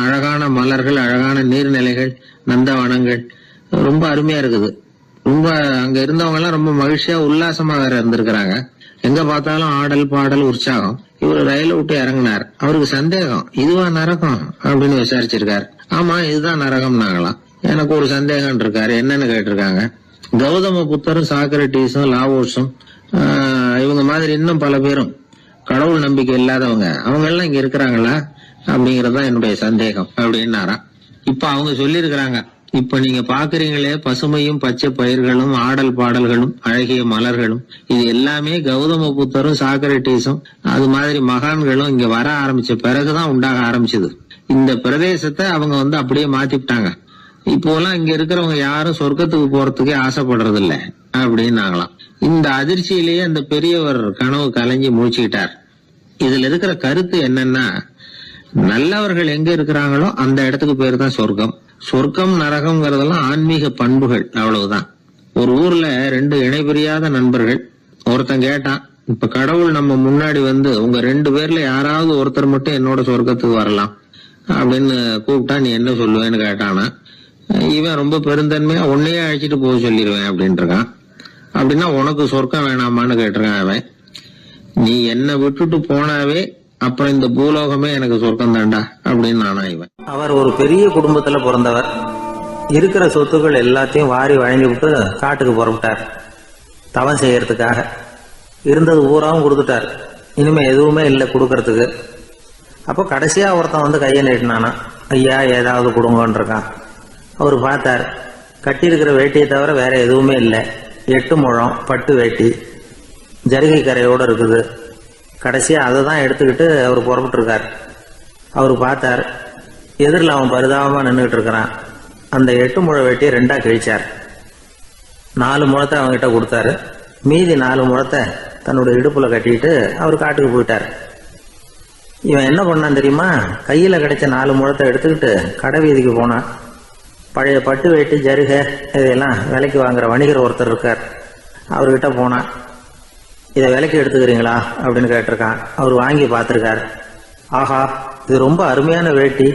அழகான மலர்கள், அழகான நீர்நிலைகள், நந்தவனங்கள், ரொம்ப அருமையா இருக்குது. ரொம்ப அங்க இருந்தவங்க எல்லாம் ரொம்ப மகிழ்ச்சியா உல்லாசமா வேற இருந்திருக்கிறாங்க. எங்க பார்த்தாலும் ஆடல் பாடல் உற்சாகம். இவரு ரயில விட்டு இறங்கினார். அவருக்கு சந்தேகம், இதுவா நரகம் அப்படின்னு விசாரிச்சிருக்காரு. ஆமா இதுதான் நரகம் நாங்களாம். எனக்கு ஒரு சந்தேகம் இருக்காரு. என்னன்னு கேட்டிருக்காங்க. கௌதம புத்தரும் சாக்ரட்டிஸும் லாவோஸும் இவங்க மாதிரி இன்னும் பல பேரும் கடவுள் நம்பிக்கை இல்லாதவங்க அவங்க எல்லாம் இங்க இருக்கிறாங்களா அப்படிங்கறதுதான் என்னுடைய சந்தேகம் அப்படின்னாராம். இப்ப அவங்க சொல்லியிருக்கிறாங்க, இப்ப நீங்க பாக்குறீங்களே பசுமையும் பச்சை பயிர்களும் ஆடல் பாடல்களும் அழகிய மலர்களும், இது எல்லாமே கௌதம புத்தரும் சாக்ரட்டிஸும் அது மாதிரி மகான்களும் இங்க வர ஆரம்பிச்ச பிறகுதான் உண்டாக ஆரம்பிச்சது. இந்த பிரதேசத்தை அவங்க அப்படியே மாத்திவிட்டாங்க. இப்போலாம் இங்க இருக்கிறவங்க யாரும் சொர்க்கத்துக்கு போறதுக்கே ஆசைப்படுறது இல்ல அப்படின்னாங்களாம். இந்த அதிர்ச்சியிலேயே அந்த பெரியவர் கனவு கலைஞ்சி முடிச்சுக்கிட்டார். இதுல இருக்கிற கருத்து என்னன்னா, நல்லவர்கள் எங்க இருக்கிறாங்களோ அந்த இடத்துக்கு பேரு தான் சொர்க்கம். சொர்க்கம் நரகம்ங்கிறதெல்லாம் ஆன்மீக பண்புகள், அவ்வளவுதான். ஒரு ஊர்ல 2 இணைபிரியாத நண்பர்கள். ஒருத்தன் கேட்டான், இப்ப கடவுள் நம்ம முன்னாடி உங்க 2 பேர்ல யாராவது ஒருத்தர் மட்டும் என்னோட சொர்க்கத்துக்கு வரலாம் அப்படின்னு கூப்பிட்டா நீ என்ன சொல்லுவேன்னு கேட்டானா. இவன் ரொம்ப பெருந்தன்மையா உன்னையே அழைச்சிட்டு போக சொல்லிடுவேன் அப்படின்ட்டு இருக்கான். அப்படின்னா உனக்கு சொர்க்கம் வேணாமான்னு கேட்டிருக்கான் அவன். நீ என்ன விட்டுட்டு போனாவே அப்புறம் இந்த பூலோகமே எனக்கு சொர்க்கம் தாண்டா அப்படின்னு நானா இவன். அவர் ஒரு பெரிய குடும்பத்துல பிறந்தவர். இருக்கிற சொத்துக்கள் எல்லாத்தையும் வாரி வழங்கி விட்டு காட்டுக்கு புறப்பட்டார் தவம் செய்யறதுக்காக. இருந்தது ஊராவும் கொடுத்துட்டார். இனிமே எதுவுமே இல்லை கொடுக்கறதுக்கு. அப்போ கடைசியா ஒருத்தன் கையை நீட்டினானா, ஐயா ஏதாவது கொடுங்கன்னு இருக்கான். அவர் பார்த்தார், கட்டி இருக்கிற வேட்டியை தவிர வேற எதுவுமே இல்லை. 8 முழம் பட்டு வேட்டி ஜரிகை கரையோடு இருக்குது. கடைசியாக அதை தான் எடுத்துக்கிட்டு அவர் புறப்பட்டு இருக்கார். அவர் பார்த்தார், எதிரில் அவன் பரிதாபமாக நின்றுட்டு இருக்கிறான். அந்த 8 முழ வேட்டியை 2ஆ கிழிச்சார். 4 முழத்தை அவங்ககிட்ட கொடுத்தாரு. மீதி 4 முழத்தை தன்னுடைய இடுப்புல கட்டிட்டு அவர் காட்டுக்கு போயிட்டார். இவன் என்ன பண்ணான் தெரியுமா? கையில கிடைச்ச 4 முழத்தை எடுத்துக்கிட்டு கடை வீதிக்கு போனான். பழைய பட்டு வேட்டி ஜருகை இதையெல்லாம் விலைக்கு வாங்குற வணிகர் ஒருத்தர் இருக்கார். அவர்கிட்ட போனான். இதை விலைக்கு எடுத்துக்கிறீங்களா அப்படின்னு கேட்டிருக்கான். அவர் வாங்கி பார்த்துருக்காரு. ஆஹா, இது ரொம்ப அருமையான வேட்டி,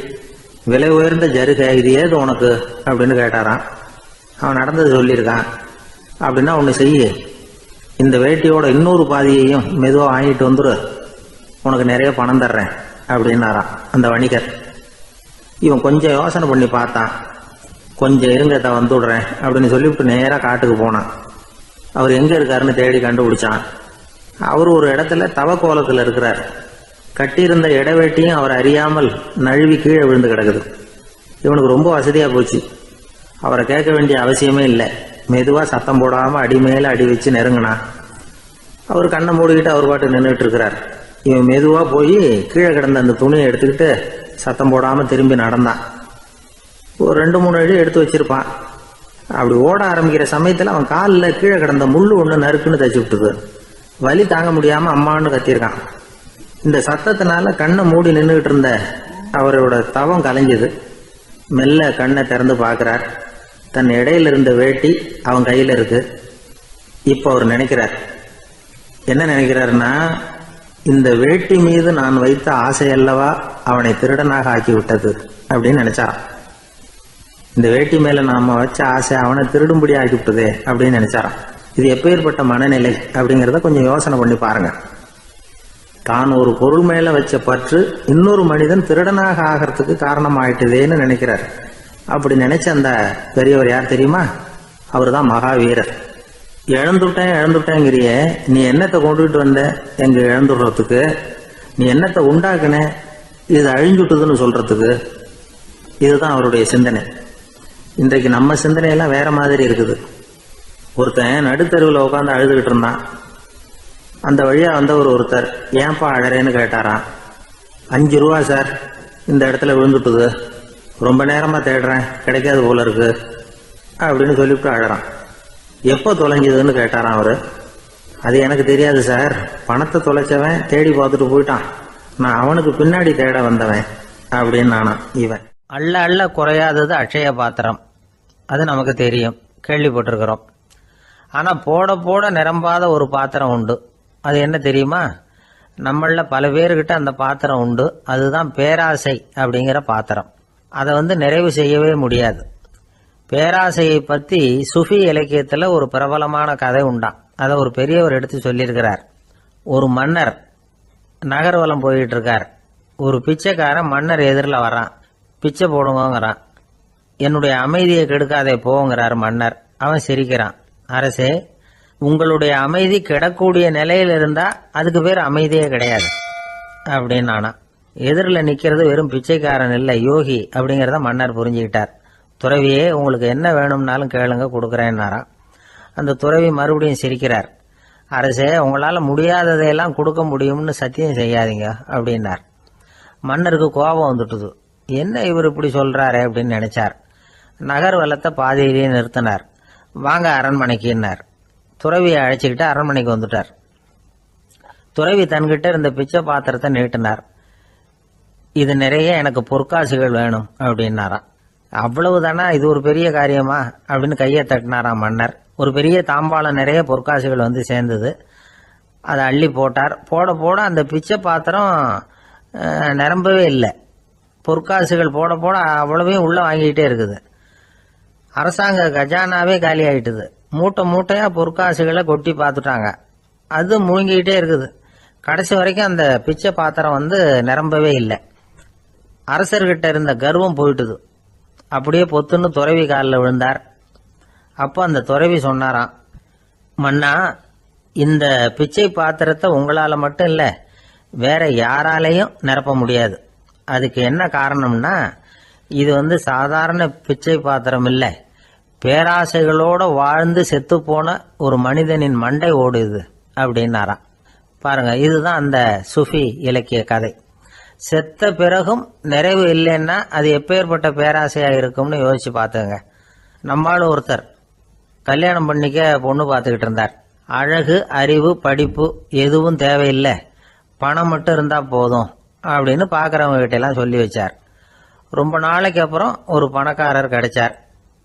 விலை உயர்ந்த ஜருகை, இது ஏது உனக்கு அப்படின்னு கேட்டாரான். அவன் நடந்தது சொல்லியிருக்கான். அப்படின்னா ஒன்று செய்ய, இந்த வேட்டியோட இன்னொரு பாதியையும் மெதுவாக வாங்கிட்டு வந்துரு, உனக்கு நிறைய பணம் தர்றேன் அப்படின்னாரான் அந்த வணிகர். இவன் கொஞ்சம் யோசனை பண்ணி பார்த்தான். கொஞ்சம் இருங்க, வந்துடுறேன் அப்படின்னு சொல்லிவிட்டு நேராக காட்டுக்கு போனான். அவர் எங்கே இருக்காருன்னு தேடி கண்டுபிடிச்சான். அவர் ஒரு இடத்துல தவக்கோலத்தில் இருக்கிறார். கட்டியிருந்த இடவேட்டியும் அவர் அறியாமல் நழுவி கீழே விழுந்து கிடக்குது. இவனுக்கு ரொம்ப வசதியாக போச்சு. அவரை கேட்க வேண்டிய அவசியமே இல்லை. மெதுவாக சத்தம் போடாமல் அடி மேலே அடி வச்சு நெருங்கினான். அவர் கண்ணை மூடிக்கிட்டு அவர் பாட்டு நின்றுட்டு இருக்கிறார். இவன் மெதுவாக போய் கீழே கிடந்த அந்த துணியை எடுத்துக்கிட்டு சத்தம் போடாமல் திரும்பி நடந்தான். ஒரு 2-3 அடி எடுத்து வச்சிருப்பான். அப்படி ஓட ஆரம்பிக்கிற சமயத்தில் அவன் காலில் கீழே கிடந்த முள்ளு ஒன்று நறுக்குன்னு தச்சு விட்டுது. வலி தாங்க முடியாமல் அம்மான்னு கத்தியிருக்கான். இந்த சத்தத்தினால கண்ணை மூடி நின்றுகிட்டு இருந்த அவரோட தவம் கலைஞ்சது. மெல்ல கண்ணை திறந்து பார்க்குறார். தன் இடையில இருந்த வேட்டி அவன் கையில் இருக்கு. இப்போ அவர் நினைக்கிறார், என்ன நினைக்கிறாருன்னா, இந்த வேட்டி மீது நான் வைத்த ஆசையல்லவா அவனை திருடனாக ஆக்கி விட்டது அப்படின்னு நினைச்சாராம். இந்த வேட்டி மேல நாம வச்ச ஆசை அவனை திருடும்படி ஆக்கி விட்டதே அப்படின்னு நினைச்சாராம். இது எப்பேற்பட்ட மனநிலை அப்படிங்கிறத கொஞ்சம் யோசனை பண்ணி பாருங்க. தான் ஒரு பொருள் மேல வச்ச பற்று இன்னொரு மனிதன் திருடனாக ஆகிறதுக்கு காரணம் ஆயிட்டுதேன்னு நினைக்கிறார். அப்படி நினைச்ச அந்த பெரியவர் யார் தெரியுமா? அவர் தான் மகாவீரர். இழந்துட்டேங்கிறிய, நீ என்னத்தை கொண்டுகிட்டு வந்த எங்க இழந்துடுறதுக்கு? நீ என்னத்தை உண்டாக்குன இது அழிஞ்சுட்டுதுன்னு சொல்றதுக்கு? இதுதான் அவருடைய சிந்தனை. இன்றைக்கு நம்ம சிந்தனையெல்லாம் வேற மாதிரி இருக்குது. ஒருத்தன் நடுத்தருவில் உட்காந்து அழுதுகிட்டு இருந்தான். அந்த வழியா வந்தவர் ஒருத்தர், ஏன்பா அழறேன்னு கேட்டாராம். 5 ரூபா சார், இந்த இடத்துல விழுந்துட்டுது, ரொம்ப நேரமா தேடுறேன், கிடைக்காது போல இருக்கு அப்படின்னு சொல்லிவிட்டு அழறான். எப்போ தொலைஞ்சதுன்னு கேட்டாராம் அவரு. அது எனக்கு தெரியாது சார், பணத்தை தொலைச்சவன் தேடி பார்த்துட்டு போயிட்டான், நான் அவனுக்கு பின்னாடி தேட வந்தவன் அப்படின்னு நானா. இவன் அள்ள அள்ள குறையாதது அட்சய பாத்திரம், அது நமக்கு தெரியும், கேள்விப்பட்டிருக்கிறோம். ஆனால் போட போட நிரம்பாத ஒரு பாத்திரம் உண்டு. அது என்ன தெரியுமா? நம்மள பல பேர்கிட்ட அந்த பாத்திரம் உண்டு. அதுதான் பேராசை அப்படிங்கிற பாத்திரம். அதை நிறைவு செய்யவே முடியாது. பேராசையை பற்றி சுஃபி இலக்கியத்தில் ஒரு பிரபலமான கதை உண்டாம். அதை ஒரு பெரியவர் எடுத்து சொல்லியிருக்கிறார். ஒரு மன்னர் நகர்வலம் போயிட்டு இருக்கார். ஒரு பிச்சைக்காரன் மன்னர் எதிரில் வரான். பிச்சை போடுங்கிறான். என்னுடைய அமைதியை கெடுக்காதே போங்கிறார் மன்னர். அவன் சிரிக்கிறான். அரசே, உங்களுடைய அமைதி கிடக்கூடிய நிலையில் இருந்தா அதுக்கு பேர் அமைதியே கிடையாது அப்படின்னு நானா. எதிரில் நிக்கிறது வெறும் பிச்சைக்காரன் இல்லை, யோகி அப்படிங்கிறத மன்னர் புரிஞ்சுக்கிட்டார். துறவியே, உங்களுக்கு என்ன வேணும்னாலும் கேளுங்க, கொடுக்குறேன்னாராம். அந்த துறவி மறுபடியும் சிரிக்கிறார். அரசே, உங்களால முடியாததையெல்லாம் கொடுக்க முடியும்னு சத்தியம் செய்யாதீங்க அப்படின்னார். மன்னருக்கு கோபம் வந்துட்டுது. என்ன இவர் இப்படி சொல்றாரு அப்படின்னு நினைச்சார். நகர் வலத்தை பாதியிலேயே நிறுத்தினார். வாங்க அரண்மனைக்குன்னார். துறவியை அழைச்சிக்கிட்டு அரண்மனைக்கு வந்துட்டார். துறவி தன்கிட்ட இருந்த பிச்சை பாத்திரத்தை நீட்டினார். இது நிறைய எனக்கு பொற்காசுகள் வேணும் அப்படின்னாராம். அவ்வளவுதானா, இது ஒரு பெரிய காரியமா அப்படின்னு கையை தட்டினாராம் மன்னர். ஒரு பெரிய தாம்பாளம் நிறைய பொற்காசுகள் வந்து சேர்ந்தது. அதை அள்ளி போட்டார். போட போட அந்த பிச்சை பாத்திரம் நிரம்பவே இல்லை. பொற்காசுகள் போட போட அவ்வளவையும் உள்ள வாங்கிக்கிட்டே இருக்குது. அரசாங்க கஜானாவே காலி ஆயிட்டுது. மூட்டை மூட்டையா பொற்காசுகளை கொட்டி பார்த்துட்டாங்க. அது முழுங்கிக்கிட்டே இருக்குது. கடைசி வரைக்கும் அந்த பிச்சை பாத்திரம் வந்து நிரம்பவே இல்லை. அரசர்கிட்ட இருந்த கர்வம் போயிட்டுது. அப்படியே பொத்துன்னு துறவி காலில் விழுந்தார். அப்போ அந்த துறவி சொன்னாராம், மன்னா, இந்த பிச்சை பாத்திரத்தை உங்களால மட்டும் இல்லை, வேற யாராலையும் நிரப்ப முடியாது. அதுக்கு என்ன காரணம்னா, இது வந்து சாதாரண பிச்சை பாத்திரம் இல்லை, பேராசைகளோட வாழ்ந்து செத்து போன ஒரு மனிதனின் மண்டை ஓடுது அப்படின்னாராம். பாருங்க, இதுதான் அந்த சுஃபி இலக்கிய கதை. செத்த பிறகும் நிறைவு இல்லைன்னா அது எப்பேற்பட்ட பேராசையா இருக்கும்னு யோசிச்சு பார்த்துங்க. நம்மால் ஒருத்தர் கல்யாணம் பண்ணிக்க பொண்ணு பார்த்துக்கிட்டு இருந்தார். அழகு, அறிவு, படிப்பு எதுவும் தேவையில்லை, பணம் மட்டும் இருந்தா போதும் அப்படின்னு பார்க்குறவங்க கிட்ட எல்லாம் சொல்லி வச்சார். ரொம்ப நாளைக்கு அப்புறம் ஒரு பணக்காரர் கிடைச்சார்.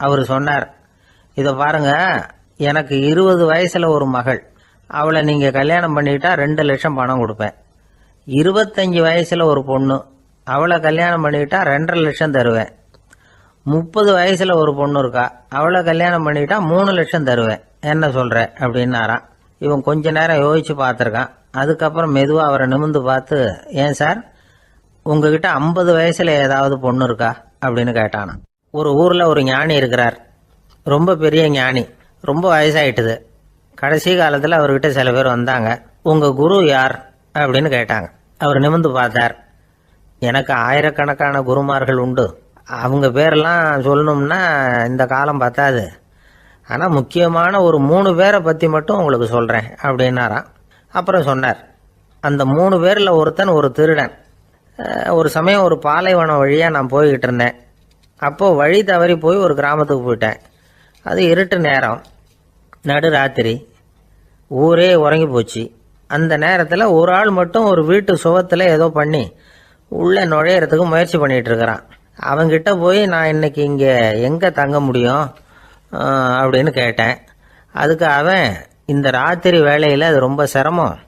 அவர் சொன்னார், இதை பாருங்க, எனக்கு 20 வயசுல ஒரு மகள், அவளை நீங்க கல்யாணம் பண்ணிக்கிட்டா 2 லட்சம் பணம் கொடுப்பேன். 25 வயசுல ஒரு பொண்ணு, அவளை கல்யாணம் பண்ணிக்கிட்டா 2.5 லட்சம் தருவேன். 30 வயசுல ஒரு பொண்ணு இருக்கா, அவளை கல்யாணம் பண்ணிக்கிட்டா 3 லட்சம் தருவேன். என்ன சொல்ற அப்படின்னாராம். இவன் கொஞ்ச நேரம் யோசிச்சு பார்த்துருக்கான். அதுக்கப்புறம் மெதுவா அவரை நிமிர்ந்து பார்த்து, ஏன் சார், உங்ககிட்ட 50 வயசுல ஏதாவது பொண்ணு இருக்கா அப்படின்னு கேட்டானா. ஒரு ஊர்ல ஒரு ஞானி இருக்கிறார். ரொம்ப பெரிய ஞானி, ரொம்ப வயசாயிட்டுது. கடைசி காலத்துல அவர்கிட்ட சில பேர் வந்தாங்க. உங்க குரு யார் அப்படின்னு கேட்டாங்க. அவர் நிமிர்ந்து பார்த்தார். எனக்கு ஆயிரக்கணக்கான குருமார்கள் உண்டு, அவங்க பேரெல்லாம் சொல்லணும்னா இந்த காலம் பத்தாது, ஆனா முக்கியமான ஒரு 3 பேரை பத்தி மட்டும் உங்களுக்கு சொல்றேன் அப்படின்னாராம். அப்புறம் சொன்னார், அந்த 3 பேர்ல ஒருத்தன் ஒரு திருடன். ஒரு சமயம் ஒரு பாலைவனம் வழியா நான் போய்கிட்டு இருந்தேன். அப்போ வழி தவறி போய் ஒரு கிராமத்துக்கு போயிட்டேன். அது இருட்டு நேரம், நடு ராத்திரி, ஊரே உறங்கி போச்சு. அந்த நேரத்தில் ஒரு ஆள் மட்டும் ஒரு வீட்டு சுவத்தில் ஏதோ பண்ணி உள்ளே நுழையிறதுக்கு முயற்சி பண்ணிட்டு இருக்கிறான். அவங்கிட்ட போய் நான் இன்னைக்கு இங்கே எங்கே தங்க முடியும் அப்படின்னு கேட்டேன். அதுக்கு அவன், இந்த ராத்திரி வேளையில் அது ரொம்ப சிரமம்,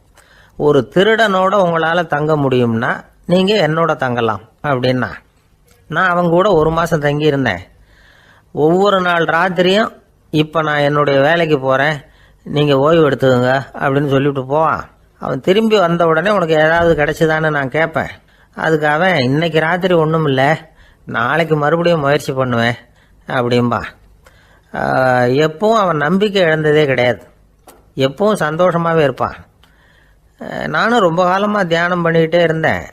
ஒரு திருடனோட உங்களால் தங்க முடியும்னா நீங்கள் என்னோட தங்கலாம் அப்படின்னா. நான் அவங்க கூட 1 மாதம் தங்கியிருந்தேன். ஒவ்வொரு நாள் ராத்திரியும், இப்போ நான் என்னுடைய வேலைக்கு போகிறேன், நீங்கள் ஓய்வு எடுத்துக்கோங்க அப்படின்னு சொல்லிவிட்டு போவான். அவன் திரும்பி வந்த உடனே உனக்கு ஏதாவது கிடைச்சிதான்னு நான் கேட்பேன். அதுக்கு அவன், இன்னைக்கு ராத்திரி ஒன்றும் இல்லை, நாளைக்கு மறுபடியும் முயற்சி பண்ணுவேன் அப்படின்பா. எப்பவும் அவன் நம்பிக்கை இழந்ததே கிடையாது, எப்பவும் சந்தோஷமாகவே இருப்பான். நானும் ரொம்ப காலமாக தியானம் பண்ணிக்கிட்டே இருந்தேன்,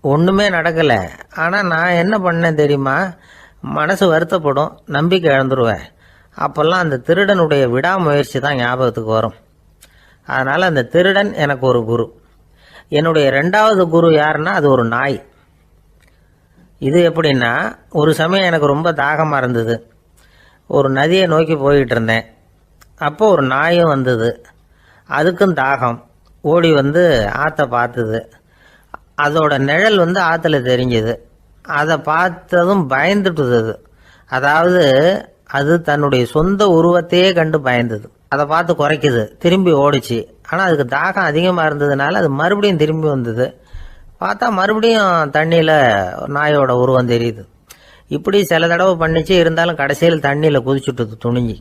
ஒன்றுமே நடக்கலை. ஆனால் நான் என்ன பண்ணேன் தெரியுமா, மனசு வருத்தப்படும், நம்பிக்கை இழந்துருவேன். அப்போல்லாம் அந்த திருடனுடைய விடாமுயற்சி தான் ஞாபகத்துக்கு வரும். அதனால் அந்த திருடன் எனக்கு ஒரு குரு. என்னுடைய 2வது குரு யாருன்னா அது ஒரு நாய். இது எப்படின்னா, ஒரு சமயம் எனக்கு ரொம்ப தாகமாக இருந்தது. ஒரு நதியை நோக்கி போய்கிட்டு இருந்தேன். அப்போ ஒரு நாயும் வந்தது. அதுக்கும் தாகம். ஓடி வந்து ஆற்றை பார்த்தது. அதோட நிழல் வந்து ஆற்றுல தெரிஞ்சுது. அதை பார்த்ததும் பயந்துட்டுது. அதாவது அது தன்னுடைய சொந்த உருவத்தையே கண்டு பயந்தது. அதை பார்த்து குறைக்குது, திரும்பி ஓடிச்சு. ஆனால் அதுக்கு தாகம் அதிகமாக இருந்ததுனால அது மறுபடியும் திரும்பி வந்தது. பார்த்தா மறுபடியும் தண்ணியில் நாயோட உருவம் தெரியுது. இப்படி சில தடவை பண்ணிச்சு. இருந்தாலும் கடைசியில் தண்ணியில் குதிச்சுட்டுது துணிஞ்சி.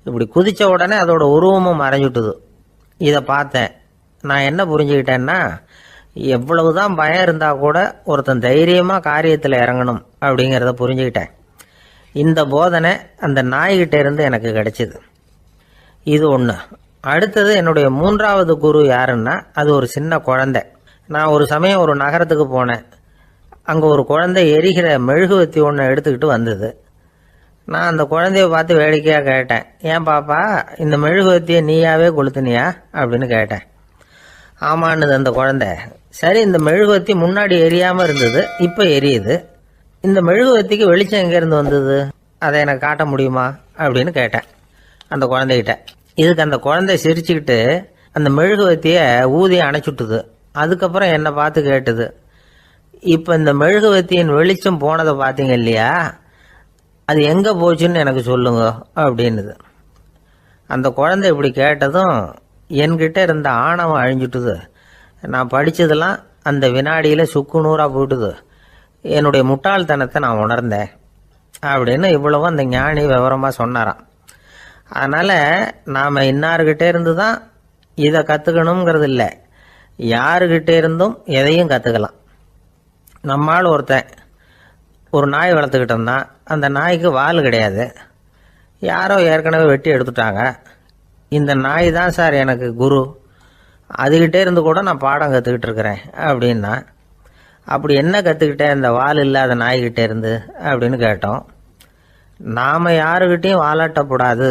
இப்படி குதித்த உடனே அதோட உருவமும் மறைஞ்சுட்டுது. இதை பார்த்தேன். நான் என்ன புரிஞ்சுக்கிட்டேன்னா, எவ்வளவுதான் பயம் இருந்தால் கூட ஒருத்தன் தைரியமாக காரியத்தில் இறங்கணும் அப்படிங்கிறத புரிஞ்சுக்கிட்டேன். இந்த போதனை அந்த நாய்கிட்ட இருந்து எனக்கு கிடைச்சிது. இது ஒன்று. அடுத்தது என்னுடைய 3வது குரு யாருன்னா, அது ஒரு சின்ன குழந்தை. நான் ஒரு சமயம் ஒரு நகரத்துக்கு போனேன். அங்கே ஒரு குழந்தை எரிகிற மெழுகுவத்தி ஒன்று எடுத்துக்கிட்டு வந்தது. நான் அந்த குழந்தைய பார்த்து வேடிக்கையாக கேட்டேன், ஏன் பாப்பா இந்த மெழுகுவத்தியை நீயாவே கொளுத்துனியா அப்படின்னு கேட்டேன். ஆமான்னுது அந்த குழந்தை. சரி, இந்த மெழுகுவத்தி முன்னாடி எரியாமல் இருந்தது, இப்போ எரியுது. இந்த மெழுகுவத்திக்கு வெளிச்சம் எங்கேருந்து வந்தது, அதை எனக்கு காட்ட முடியுமா அப்படின்னு கேட்டேன் அந்த குழந்தைகிட்ட. இதுக்கு அந்த குழந்தை சிரிச்சுக்கிட்டு அந்த மெழுகுவத்தியை ஊதி அணைச்சுட்டுது. அதுக்கப்புறம் என்னை பார்த்து கேட்டுது, இப்போ இந்த மெழுகுவத்தியின் வெளிச்சம் போனதை பார்த்தீங்க இல்லையா, அது எங்கே போச்சுன்னு எனக்கு சொல்லுங்க அப்படின்னுது. அந்த குழந்தை இப்படி கேட்டதும் என்கிட்ட இருந்த ஆணவம் அழிஞ்சுட்டுது. நான் படித்ததெல்லாம் அந்த வினாடியில் சுக்கு நூறாக போயிட்டுது. என்னுடைய முட்டாள்தனத்தை நான் உணர்ந்தேன் அப்படின்னு இவ்வளவும் அந்த ஞானி விவரமாக சொன்னாராம். அதனால் நாம் இன்னார்கிட்டே இருந்து தான் இதை கற்றுக்கணுங்கிறது இல்லை, யாருக்கிட்டே இருந்தும் எதையும் கற்றுக்கலாம். நம்மால் ஒருத்தன் ஒரு நாய் வளர்த்துக்கிட்டு இருந்தான். அந்த நாய்க்கு வால் கிடையாது. யாரோ ஏற்கனவே வெட்டி எடுத்துட்டாங்க. இந்த நாய் தான் சார் எனக்கு குரு, அதுகிட்டே இருந்து கூட நான் பாடம் கற்றுக்கிட்டு இருக்கிறேன் அப்படின்னா. அப்படி என்ன கற்றுக்கிட்டேன் இந்த வால் இல்லாத நாய்கிட்டே இருந்து அப்படின்னு கேட்டோம். நாம் யாருக்கிட்டையும் வாலாட்டக்கூடாது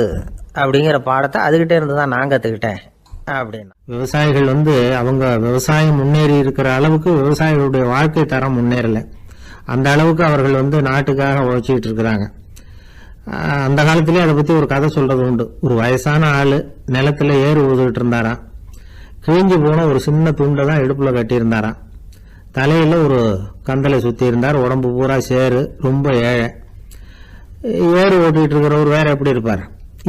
அப்படிங்கிற பாடத்தை அதுகிட்டே இருந்து தான் நான் கற்றுக்கிட்டேன் அப்படின்னா. விவசாயிகள் அவங்க விவசாயம் முன்னேறி இருக்கிற அளவுக்கு விவசாயிகளுடைய வாழ்க்கை தரம் முன்னேறலை. அந்த அளவுக்கு அவர்கள் நாட்டுக்காக உழைச்சிக்கிட்டு இருக்கிறாங்க. அந்த காலத்திலே அதை பற்றி ஒரு கதை சொல்றது உண்டு. ஒரு வயசான ஆள் நிலத்தில் ஏறு ஊதுகிட்டு இருந்தாராம். கிழிஞ்சு போன ஒரு சின்ன துண்டை தான் இடுப்பில் கட்டியிருந்தாராம். தலையில் ஒரு கந்தலை சுற்றி இருந்தார். உடம்பு பூரா சேரு, ரொம்ப ஏழை. ஏறு ஓட்டிகிட்டு இருக்கிறவர் வேற எப்படி இருப்பார்?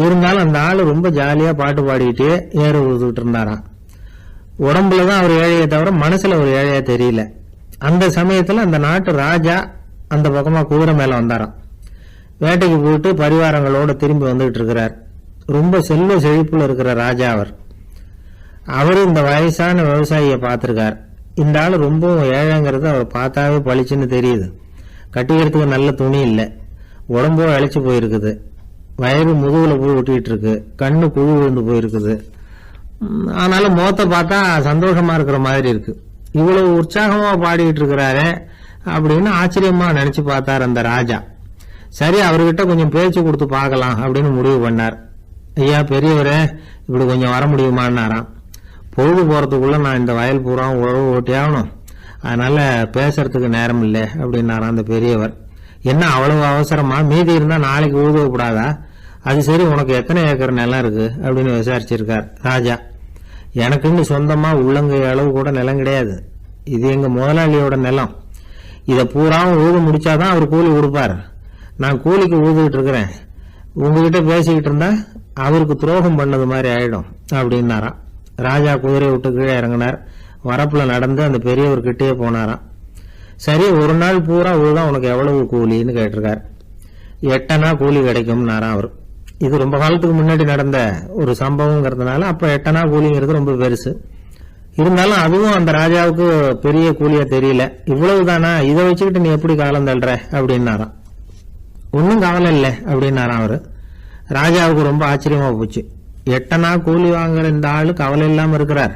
இருந்தாலும் அந்த ஆள் ரொம்ப ஜாலியாக பாட்டு பாடிக்கிட்டே ஏறு ஊதுகிட்டு இருந்தாராம். உடம்புல தான் அவர் ஏழையை தவிர மனசில் ஒரு ஏழையா தெரியல. அந்த சமயத்தில் அந்த நாட்டு ராஜா அந்த பக்கமாக குதிரை மேலே வந்தாராம். வேட்டைக்கு போயிட்டு பரிவாரங்களோட திரும்பி வந்துகிட்டு இருக்கிறார். ரொம்ப செல்வ செழிப்புல இருக்கிற ராஜா அவர் இந்த வயசான விவசாயியை பார்த்துருக்கார். இந்த ஆள் ரொம்ப ஏழைங்கிறது அவர் பார்த்தாவே பளிச்சுன்னு தெரியுது. கட்டிக்கிறதுக்கு நல்ல துணி இல்லை, உடம்போ இழைச்சி போயிருக்குது, வயறு முதுகுல போய் ஒட்டிக்கிட்டு இருக்கு, கண்ணு குழு விழுந்து போயிருக்குது. ஆனாலும் முகத்தை பார்த்தா சந்தோஷமா இருக்கிற மாதிரி இருக்கு. இவ்வளவு உற்சாகமா பாடிக்கிட்டு இருக்கிறாரே அப்படின்னு ஆச்சரியமா நினைச்சு பார்த்தார் அந்த ராஜா. சரி, அவர்கிட்ட கொஞ்சம் பேச்சு கொடுத்து பார்க்கலாம் அப்படின்னு முடிவு பண்ணார். ஐயா பெரியவரே, இப்படி கொஞ்சம் வர முடியுமான்னாராம். பொழுது போறதுக்குள்ள நான் இந்த வயல் பூரா உழவு ஓட்டி ஆகணும், அதனால பேசுறதுக்கு நேரம் இல்லை அப்படின்னாராம் அந்த பெரியவர். என்ன அவ்வளவு அவசரமா? மீதி இருந்தா நாளைக்கு ஊதுவக்கூடாதா? அது சரி, உனக்கு எத்தனை ஏக்கர் நிலம் இருக்கு அப்படின்னு விசாரிச்சிருக்கார் ராஜா. எனக்குன்னு சொந்தமா உள்ளங்கை அளவு கூட நிலம் கிடையாது. இது எங்க முதலாளியோட நிலம். இதை பூராவும் ஊது முடிச்சாதான் அவர் கூலி கொடுப்பார். நான் கூலிக்கு ஊதுகிட்டு இருக்கிறேன். உங்ககிட்ட பேசிக்கிட்டு இருந்தா அவருக்கு துரோகம் பண்ணது மாதிரி ஆயிடும் அப்படின்னாராம். ராஜா குதிரையை விட்டு கீழே இறங்கினார். வரப்புல நடந்து அந்த பெரியவர்கிட்டயே போனாராம். சரி, ஒரு நாள் பூரா ஊதான் உனக்கு எவ்வளவு கூலின்னு கேட்டிருக்கார். 8 அணா கூலி கிடைக்கும்னாராம் அவர். இது ரொம்ப காலத்துக்கு முன்னாடி நடந்த ஒரு சம்பவங்கிறதுனால அப்ப 8 அணா கூலிங்கிறது ரொம்ப பெருசு. இருந்தாலும் அதுவும் அந்த ராஜாவுக்கு பெரிய கூலியா தெரியல. இவ்வளவுதானா, இதை வச்சுக்கிட்டு நீ எப்படி காலம் தள்ளுற அப்படின்னாராம். ஒன்னும் கவலை இல்லை அப்படின்னாராம் அவரு. ராஜாவுக்கு ரொம்ப ஆச்சரியமா போச்சு. 8 அணா கூலி வாங்குற இந்த ஆளு கவலை இல்லாம இருக்கிறார்,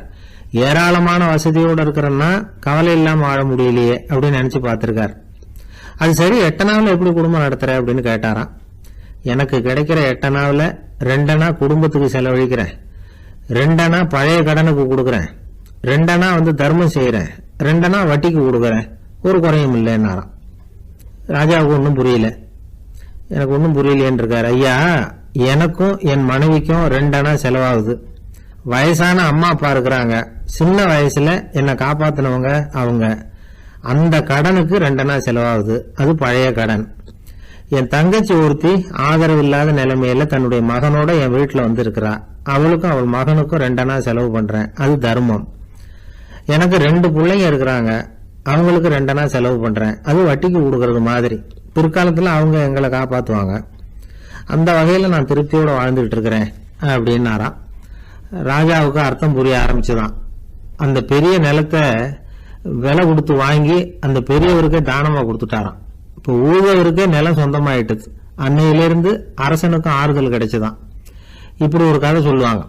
ஏராளமான வசதியோட இருக்கிறன்னா கவலை இல்லாம வாழ முடியலையே அப்படின்னு நினைச்சு பார்த்திருக்கார். அது சரி, 8 அணாவில் எப்படி குடும்பம் நடத்துற அப்படின்னு கேட்டாராம். எனக்கு கிடைக்கிற 8 அணாவில் 2 அணா குடும்பத்துக்கு செலவழிக்கிறேன், 2 அணா பழைய கடனுக்கு கொடுக்குறேன், 2 அணா தர்மம் செய்யறேன், 2 அணா வட்டிக்கு கொடுக்குறேன், ஒரு குறையும் இல்லைன்னாராம். ராஜாவுக்கு ஒன்றும் புரியல. எனக்கு ஒன்றும் புரியலேன்னு இருக்காரு. ஐயா, எனக்கும் என் மனைவிக்கும் 2 அணா செலவாகுது. வயசான அம்மா அப்பா இருக்கிறாங்க, சின்ன வயசுல என்னை காப்பாத்தினவங்க அவங்க. அந்த கடனுக்கு 2 அணா செலவாகுது, அது பழைய கடன். என் தங்கச்சி ஒருத்தி ஆதரவு இல்லாத நிலைமையில தன்னுடைய மகனோட என் வீட்டுல இருக்கிறா. அவளுக்கும் அவள் மகனுக்கும் 2 அணா செலவு பண்றேன், அது தர்மம். எனக்கு 2 பிள்ளைங்க இருக்கிறாங்க, அவங்களுக்கு 2 அணா செலவு பண்றேன், அது வட்டிக்கு கொடுக்கறது மாதிரி. பிற்காலத்துல அவங்க எங்களை காப்பாத்துவாங்க. அந்த வகையில நான் திருப்தியோட வாழ்ந்துகிட்டு இருக்கிறேன் அப்படின்னாராம். ராஜாவுக்கு அர்த்தம் புரிய ஆரம்பிச்சுதான். அந்த பெரிய நிலத்தை விலை கொடுத்து வாங்கி அந்த பெரியவருக்கே தானமா கொடுத்துட்டாராம். இப்போ ஊழவருக்கே நிலம் சொந்தமாயிட்டுது. அன்னையிலிருந்து அரசனுக்கும் ஆறுதல் கிடைச்சுதான். இப்படி ஒரு கதை சொல்லுவாங்க.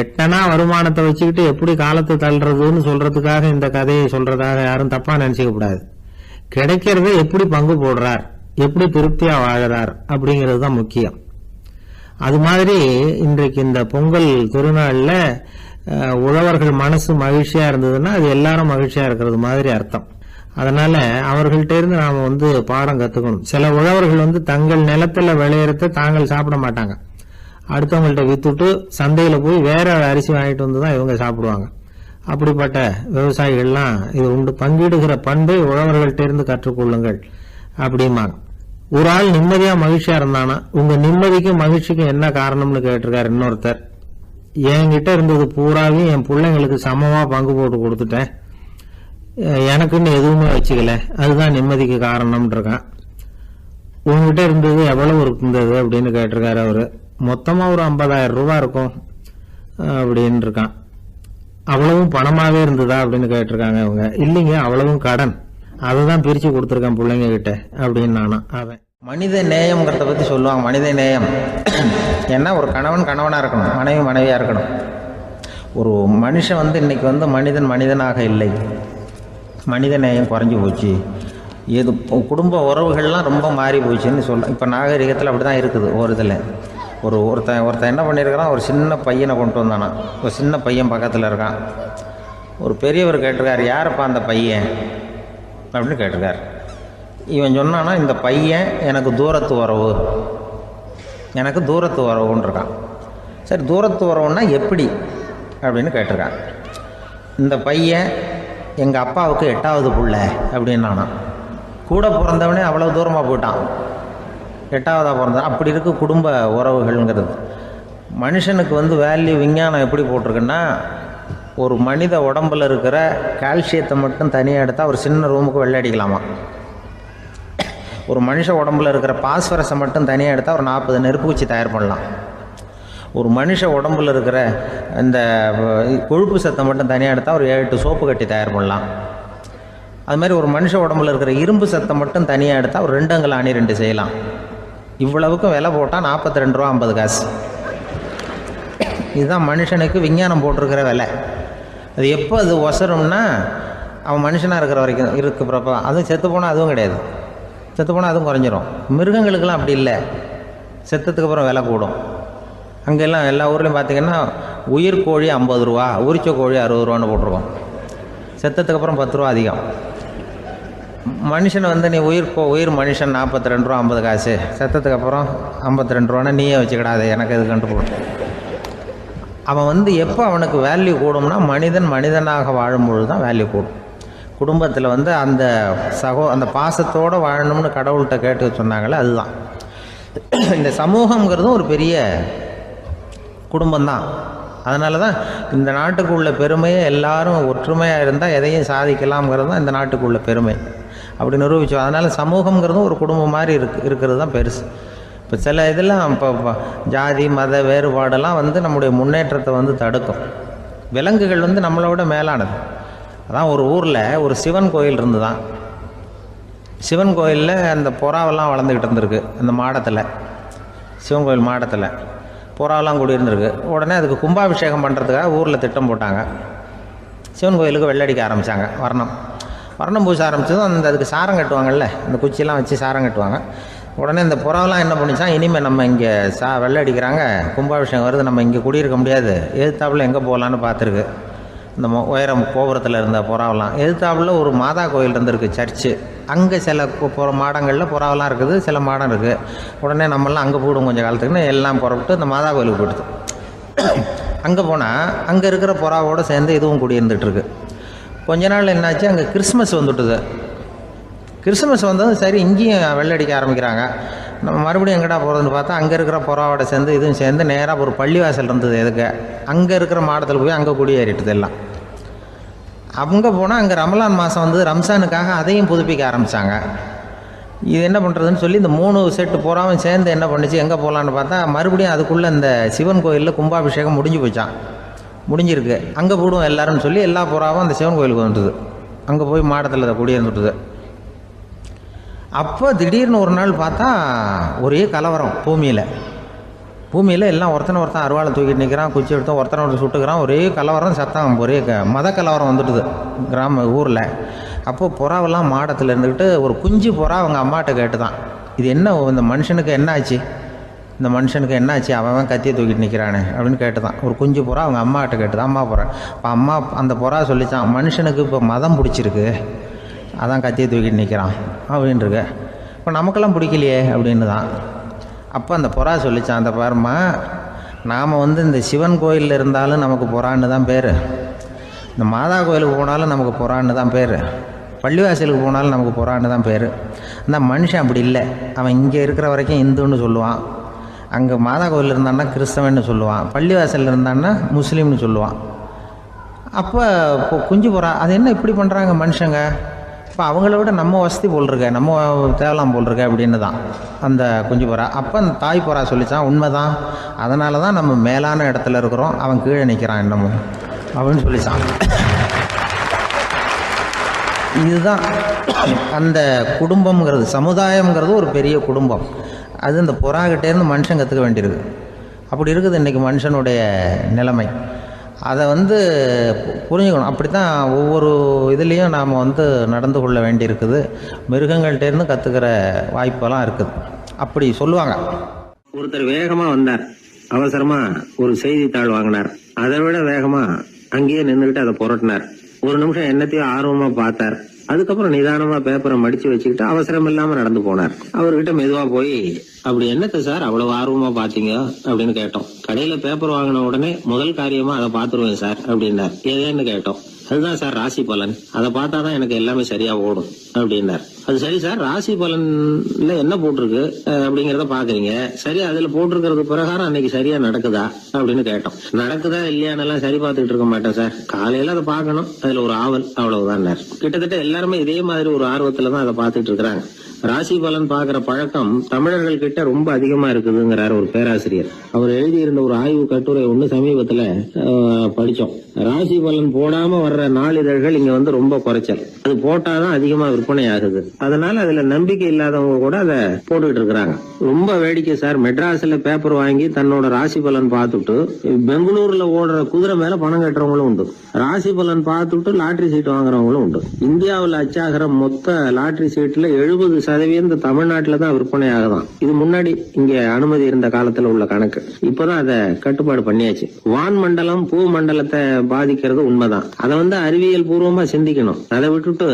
எட்டனா வருமானத்தை வச்சுக்கிட்டு எப்படி காலத்தை தள்ளுறதுன்னு சொல்றதுக்காக இந்த கதையை சொல்றதாக யாரும் தப்பா நினைச்சுக்க கூடாது. கிடைக்கிறத எப்படி பங்கு போடுறார், எப்படி திருப்தியா வாழறார் அப்படிங்கிறது தான் முக்கியம். அது மாதிரி இன்றைக்கு இந்த பொங்கல் திருநாள்ல உழவர்கள் மனசு மகிழ்ச்சியா இருந்ததுன்னா அது எல்லாரும் மகிழ்ச்சியா இருக்கிறது மாதிரி அர்த்தம். அதனால அவர்கள்ட்ட இருந்து நாம பாடம் கத்துக்கணும். சில உழவர்கள் தங்கள் நிலத்துல விளையறத தாங்கள் சாப்பிட மாட்டாங்க, அடுத்தவங்கள்ட்ட வித்துட்டு சந்தையில போய் வேற அரிசி வாங்கிட்டு வந்து தான் இவங்க சாப்பிடுவாங்க. அப்படிப்பட்ட விவசாயிகள்லாம் இது உண்டு. பங்கிடுகிற பண்பை உழவர்கள்ட்ட இருந்து கற்றுக்கொள்ளுங்கள் அப்படிம்பாங்க. ஒரு ஆள் நிம்மதியா மகிழ்ச்சியா இருந்தானா உங்க நிம்மதிக்கும் மகிழ்ச்சிக்கும் என்ன காரணம்னு கேட்டிருக்காரு இன்னொருத்தர். என்கிட்ட இருந்தது பூராவையும் என் பிள்ளைங்களுக்கு சமமா பங்கு போட்டு கொடுத்துட்டேன், எனக்குன்னு எதுவுமே வச்சுக்கல, அதுதான் நிம்மதிக்கு காரணம்னு இருக்கான். உங்ககிட்ட இருந்தது எவ்வளவு இருந்தது அப்படின்னு கேட்டிருக்காரு அவரு. மொத்தமா ஒரு 50,000 ரூபாய் இருக்கும் அப்படின்னு இருக்கான். அவ்வளவும் பணமாவே இருந்ததா அப்படின்னு கேட்டிருக்காங்க அவங்க. இல்லைங்க, அவ்வளவும் கடன், அதுதான் பிரிச்சு கொடுத்துருக்கேன் பிள்ளைங்க கிட்ட அப்படின்னு நானும். அவன் மனித நேயம்ங்கிறத பற்றி சொல்லுவாங்க. மனித நேயம் ஏன்னா ஒரு கணவனாக இருக்கணும், மனைவியாக இருக்கணும். ஒரு மனுஷன் இன்னைக்கு மனிதன் மனிதனாக இல்லை, மனித நேயம் குறைஞ்சி போச்சு. இது குடும்ப உறவுகள்லாம் ரொம்ப மாறி போச்சுன்னு சொல்ல. இப்போ நாகரிகத்தில் அப்படி தான் இருக்குது. ஒரு இதில் ஒருத்தன் என்ன பண்ணியிருக்கிறான், ஒரு சின்ன பையனை கொண்டு வந்தானா. ஒரு சின்ன பையன் பக்கத்தில் இருக்கான். ஒரு பெரியவர் கேட்டிருக்காரு, யாருப்பா அந்த பையன் அப்படின்னு கேட்டிருக்காரு. இவன் சொன்னான்னா, இந்த பையன் எனக்கு தூரத்து உறவுன்னு இருக்கான். சரி, தூரத்து உறவுன்னா எப்படி அப்படின்னு கேட்டிருக்கான். இந்த பையன் எங்கள் அப்பாவுக்கு 8வது பிள்ளை அப்படின்னானா. கூட பிறந்தவனே அவ்வளோ தூரமாக போயிட்டான், 8வதாக பிறந்தான். அப்படி இருக்கு குடும்ப உறவுகள்ங்கிறது. மனுஷனுக்கு வேல்யூ விஞ்ஞானம் எப்படி போட்டிருக்குன்னா, ஒரு மனித உடம்பில் இருக்கிற கால்சியத்தை மட்டும் தனியாக எடுத்தால் ஒரு சின்ன ரூமுக்கு வெள்ளை அடிக்கலாமா. ஒரு மனுஷ உடம்புல இருக்கிற பாஸ்பரஸை மட்டும் தனியாக எடுத்தால் ஒரு 40 நெருப்பு குச்சி தயார் பண்ணலாம். ஒரு மனுஷ உடம்புல இருக்கிற இந்த கொழுப்பு சத்தை மட்டும் தனியாக எடுத்தால் ஒரு 7 சோப்பு கட்டி தயார் பண்ணலாம். அது மாதிரி ஒரு மனுஷ உடம்புல இருக்கிற இரும்பு சத்தை மட்டும் தனியாக எடுத்தால் ஒரு 2 அங்குல அணி 2 செய்யலாம். இவ்வளவுக்கும் விலை போட்டால் 42 ரூபா 50 காசு. இதுதான் மனுஷனுக்கு விஞ்ஞானம் போட்டிருக்கிற விலை. அது எப்போ அது ஒசரும்னா, அவன் மனுஷனாக இருக்கிற வரைக்கும் இருக்கிறப்ப. அதுவும் செத்து போனால் அதுவும் கிடையாது, செத்து போனால் அதுவும் குறைஞ்சிரும். மிருகங்களுக்கெல்லாம் அப்படி இல்லை, செத்ததுக்கு அப்புறம் விலை கூடும். அங்கெல்லாம் எல்லா ஊர்லேயும் பார்த்திங்கன்னா உயிர் கோழி 50 ரூபா, உரிச்ச கோழி 60 ரூபான்னு போட்டிருக்கோம். செத்ததுக்கு அப்புறம் 10 ரூபா அதிகம். மனுஷனை நீ உயிர் மனுஷன் 42 ரூபா 50 காசு, செத்ததுக்கு அப்புறம் 52 ரூபான்னா நீயே வச்சுக்கிடாது, எனக்கு இது கண்டு போடும். அவன் எப்போ அவனுக்கு வேல்யூ கூடும்னா, மனிதனாக வாழும்பொழுது தான் வேல்யூ கூடும். குடும்பத்தில் அந்த அந்த பாசத்தோடு வாழணும்னு கடவுள்கிட்ட கேட்டு சொன்னாங்களே, அதுதான். இந்த சமூகங்கிறதும் ஒரு பெரிய குடும்பம்தான். அதனால தான் இந்த நாட்டுக்குள்ள பெருமையை எல்லாரும் ஒற்றுமையாக இருந்தால் எதையும் சாதிக்கலாம்ங்கிறது தான் இந்த நாட்டுக்குள்ள பெருமை. அப்படி நிரூபித்தோம். அதனால் சமூகங்கிறதும் ஒரு குடும்பம் மாதிரி இருக்கிறது தான் பெருசு. இப்போ சில இதெல்லாம் இப்போ ஜாதி மத வேறுபாடெல்லாம் நம்முடைய முன்னேற்றத்தை தடுக்கும். விலங்குகள் நம்மளை விட மேலானது. அதான் ஒரு ஊரில் ஒரு சிவன் கோயில் இருந்து தான். சிவன் கோயிலில் அந்த புறாவெல்லாம் வளர்ந்துக்கிட்டு இருந்திருக்கு. அந்த மாடத்தில், சிவன் கோயில் மாடத்தில் புறாவெல்லாம் குடியிருந்திருக்கு. உடனே அதுக்கு கும்பாபிஷேகம் பண்ணுறதுக்காக ஊரில் திட்டம் போட்டாங்க. சிவன் கோயிலுக்கு வெள்ளடிக்க ஆரம்பித்தாங்க. வர்ணம் பூச ஆரம்பித்ததும் அதுக்கு சாரம் கட்டுவாங்கல்ல, இந்த குச்சியெல்லாம் வச்சு சாரம் கட்டுவாங்க. உடனே இந்த புறாவெல்லாம் என்ன பண்ணிச்சான், இனிமேல் நம்ம இங்கே வெள்ளை அடிக்கிறாங்க, கும்பாபிஷேகம் வருது, நம்ம இங்கே குடியிருக்க முடியாது, எதிர்த்தாப்புல எங்கே போகலான்னு பார்த்துருக்கு. இந்த உயரம் கோபுரத்தில் இருந்த புறாவெல்லாம் எதிர்த்தாப்புல ஒரு மாதா கோயில் இருந்திருக்கு, சர்ச்சு. அங்கே சில மாடங்களில் புறாவெல்லாம் இருக்குது, சில மாடம் இருக்குது. உடனே நம்மளாம் அங்கே போடும் கொஞ்சம் காலத்துக்குன்னு எல்லாம் புறப்பட்டு இந்த மாதா கோயிலுக்கு போயிடுது. அங்கே போனால் அங்கே இருக்கிற புறாவோடு சேர்ந்து இதுவும் குடியிருந்துட்டுருக்கு. கொஞ்ச நாள் என்னாச்சு, அங்கே கிறிஸ்மஸ் வந்துட்டுது. கிறிஸ்மஸ் வந்ததும் சரி இங்கேயும் வெள்ளடிக்க ஆரம்பிக்கிறாங்க. நம்ம மறுபடியும் எங்கடா போகிறதுன்னு பார்த்தா அங்கே இருக்கிற புறாவோட சேர்ந்து இதுவும் சேர்ந்து நேராக ஒரு பள்ளிவாசல் இருந்தது. எதுக்கு அங்கே இருக்கிற மாடத்தில் போய் அங்கே குடியேறிட்டுது எல்லாம். அங்கே போனால் அங்கே ரமலான் மாதம் ரம்ஜானுக்காக அதையும் புதுப்பிக்க ஆரம்பித்தாங்க. இது என்ன பண்ணுறதுன்னு சொல்லி இந்த 3 செட்டு புறாவும் சேர்ந்து என்ன பண்ணிச்சு, எங்கே போகலான்னு பார்த்தா மறுபடியும் அதுக்குள்ளே இந்த சிவன் கோயிலில் கும்பாபிஷேகம் முடிஞ்சு போச்சான். முடிஞ்சிருக்கு, அங்கே போடுவோம் எல்லாருன்னு சொல்லி எல்லா புறாவும் அந்த சிவன் கோயிலுக்கு வந்துட்டுது. அங்கே போய் மாடத்தில் அதை குடியிருந்துட்டுது. அப்போ திடீர்னு ஒரு நாள் பார்த்தா ஒரே கலவரம் பூமியில். பூமியில் எல்லாம் ஒருத்தன் அருவாளை தூக்கிட்டு நிற்கிறான், குச்சி எடுத்து ஒருத்தனை சுட்டுக்கிறான், ஒரே கலவரம் சத்தம், ஒரே மத கலவரம் வந்துட்டுது ஊரில். அப்போது புறாவெல்லாம் மாடத்தில் இருந்துக்கிட்டு ஒரு குஞ்சு புறா அவங்க அம்மாட்ட கேட்டு தான், இது என்ன இந்த மனுஷனுக்கு என்னாச்சு, இந்த மனுஷனுக்கு என்னாச்சு, அவன் கத்தியை தூக்கிட்டு நிற்கிறானே அப்படின்னு கேட்டு தான். ஒரு குஞ்சு புறா அவங்க அம்மாட்ட கேட்டு தான், அம்மா புறா. இப்போ அம்மா அந்த புறா சொல்லித்தான், மனுஷனுக்கு இப்போ மதம் பிடிச்சிருக்கு, அதான் கத்தியை தூக்கிட்டு நிற்கிறான் அப்படின்ருக்கு. இப்போ நமக்கெல்லாம் பிடிக்கலையே அப்படின்னு தான். அப்போ அந்த புறா சொல்லித்தான், அந்த பாருமா, நாம் இந்த சிவன் கோயிலில் இருந்தாலும் நமக்கு புறான்னு தான் பேர், இந்த மாதா கோயிலுக்கு போனாலும் நமக்கு புறான்னு தான் பேர், பள்ளிவாசலுக்கு போனாலும் நமக்கு புறான்னு தான் பேர். அந்த மனுஷன் அப்படி இல்லை. அவன் இங்கே இருக்கிற வரைக்கும் இந்துன்னு சொல்லுவான், அங்கே மாதா கோயில் இருந்தான்னா கிறிஸ்தவன்னு சொல்லுவான், பள்ளிவாசலில் இருந்தான்னா முஸ்லீம்னு சொல்லுவான். அப்போ இப்போ குஞ்சு புறா அது என்ன இப்படி பண்ணுறாங்க மனுஷங்க, இப்போ அவங்கள விட நம்ம வசதி போல் இருக்க, நம்ம தேவலாம் போல் இருக்க அப்படின்னு தான் அந்த குஞ்சு புறா. அப்போ அந்த தாய் புறா சொல்லித்தான், உண்மை தான், அதனால தான் நம்ம மேலான இடத்துல இருக்கிறோம், அவன் கீழே நிற்கிறான் என்னமோ அப்படின்னு சொல்லித்தான். இதுதான் அந்த குடும்பம்ங்கிறது, சமுதாயம்ங்கிறது ஒரு பெரிய குடும்பம். அது இந்த புறாக்கிட்டேருந்து மனுஷன் கற்றுக்க வேண்டியிருக்கு. அப்படி இருக்குது இன்றைக்கி மனுஷனுடைய நிலைமை. அதை புரிஞ்சுக்கணும். அப்படி தான் ஒவ்வொரு இதுலேயும் நாம் நடந்து கொள்ள வேண்டியிருக்குது. மிருகங்கள்கிட்டேருந்து கற்றுக்கிற வாய்ப்பெல்லாம் இருக்குது. அப்படி சொல்லுவாங்க. ஒருத்தர் வேகமாக வந்தார், அவசரமாக ஒரு செய்தித்தாள் வாங்கினார், அதை விட வேகமாக அங்கேயே நின்றுக்கிட்டு அதை புரட்டினார். ஒரு நிமிஷம் என்னத்தையும் ஆர்வமாக பார்த்தார், அதுக்கப்புறம் நிதானமா பேப்பரை மடிச்சு வச்சுக்கிட்டு அவசரம் இல்லாம நடந்து போனார். அவர்கிட்ட மெதுவா போய், அப்படி என்னத்த சார் அவ்வளவு ஆர்வமா பாத்தீங்க அப்படின்னு கேட்டோம். கடையில பேப்பர் வாங்கின உடனே முதல் காரியமா அதை பாத்துருவேன் சார் அப்படின்னார். ஏதேன்னு கேட்டோம். அதுதான் சார் ராசி பலன், அதை பார்த்தாதான் எனக்கு எல்லாமே சரியா ஓடும் அப்படின்னார். அது சரி சார், ராசி பலன்ல என்ன போட்டிருக்கு அப்படிங்கறத பாக்குறீங்க, சரி அதுல போட்டிருக்கிறது பிரகாரம் அன்னைக்கு சரியா நடக்குதா அப்படின்னு கேட்டோம். நடக்குதா இல்லையானெல்லாம் சரி பார்த்துக்கிட்டு இருக்க மாட்டேன் சார், காலையில அதை பார்க்கணும், அதுல ஒரு ஆவல், அவ்வளவுதான். கிட்டத்தட்ட எல்லாருமே இதே மாதிரி ஒரு ஆர்வத்துலதான் அதை பார்த்துட்டு இருக்கிறாங்க. ராசி பலன் பாக்குற பழக்கம் தமிழர்கள் கிட்ட ரொம்ப அதிகமா இருக்குதுங்கிறார் ஒரு பேராசிரியர். அவர் எழுதியிருந்த ஒரு ஆய்வு கட்டுரை ஒண்ணு சமீபத்துல படிச்சோம். ராசி பலன் போடாம வர்ற நாளிதழ்கள் இங்க ரொம்ப குறைச்சல், அது போட்டாதான் அதிகமா விற்பனை ஆகுது. அதனால அதுல நம்பிக்கை இல்லாதவங்க கூட அதை போட்டுக்கிட்டு இருக்கிறாங்க. ரொம்ப வேடிக்கை சார், மெட்ராஸ்ல பேப்பர் வாங்கி தன்னோட ராசி பலன் பார்த்துட்டு பெங்களூர்ல ஓடுற குதிரை மேல பணம் கட்டுறவங்களும் உண்டு, ராசி பலன் பார்த்துட்டு லாட்டரி சீட் வாங்குறவங்களும் உண்டு. இந்தியாவில் அச்சாகிற மொத்த லாட்டரி சீட்ல 70% தமிழ்நாட்டுல தான் விற்பனை ஆகுதான். இது முன்னாடி இங்க அனுமதி இருந்த காலத்துல உள்ள கணக்கு. இப்பதான் அதை கட்டுப்பாடு பண்ணியாச்சு. வான் மண்டலம் பூ மண்டலத்தை பாதிக்கிறது உண்மைதான். அதை அறிவியல் பூர்வமா சிந்திக்கணும். அதை விட்டுட்டு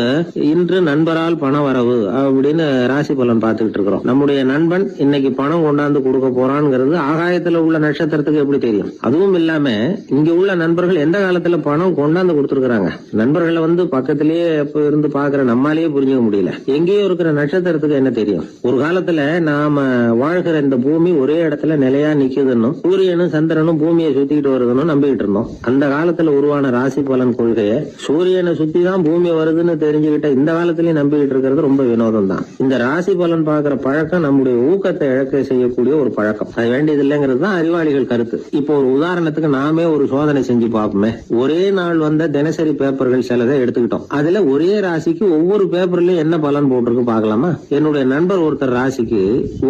இன்று நண்பரால் பண வரவு அப்படின்னு ராசி பலன் பார்த்துக்கிட்டு இருக்கிறோம். நம்முடைய நண்பன் இன்னைக்கு பணம் கொண்டாந்து கொடுக்க போறான்ங்கிறது ஆகாயத்துல உள்ள நட்சத்திரத்துக்கு எப்படி தெரியும்? அதுவும் இல்லாம இங்க உள்ள நண்பர்கள் எந்த காலத்துல பணம் கொண்டாந்து கொடுத்துருக்காங்க? நண்பர்களை பக்கத்திலேயே இருந்து பாக்குற நம்மாலேயே புரிஞ்சுக்க முடியல. எங்கேயோ இருக்கிற நட்சத்திரத்துக்கு என்ன தெரியும்? ஒரு காலத்துல நாம வாழ்கிற இந்த பூமி ஒரே இடத்துல நிலையா நிக்குதுன்னு, சூரியனும் சந்திரனும் பூமியை சுத்திக்கிட்டு வருதுன்னு நம்பிக்கிட்டு இருந்தோம். அந்த காலத்துல உருவான ராசி பலன் கொள்கையை சூரியனை சுத்தி தான் பூமி வருதுன்னு தெரிஞ்சுக்கிட்ட இந்த காலத்திலயும் நம்பிக்கிட்டு இருக்கிறது ரொம்ப வினோதம் தான். இந்த ராசி பலன் பாக்குற பழக்கம் நம்முடைய ஊக்கத்தை இழக்க செய்யக்கூடிய ஒரு பழக்கம். அது வேண்டியது இல்லைங்கிறது தான் அறிவாளிகள் கருத்து. இப்போ ஒரு உதாரணத்துக்கு நாமே ஒரு சோதனை செஞ்சு பார்ப்போமே. ஒரே நாள் வந்த தினசரி பேப்பர்கள் சிலதை எடுத்துக்கிட்டோம். அதுல ஒரே ராசிக்கு ஒவ்வொரு பேப்பர்லயும் என்ன பலன் போட்டிருக்கு பார்க்கலாமா? என்னுடைய நண்பர் ஒருத்தர் ராசிக்கு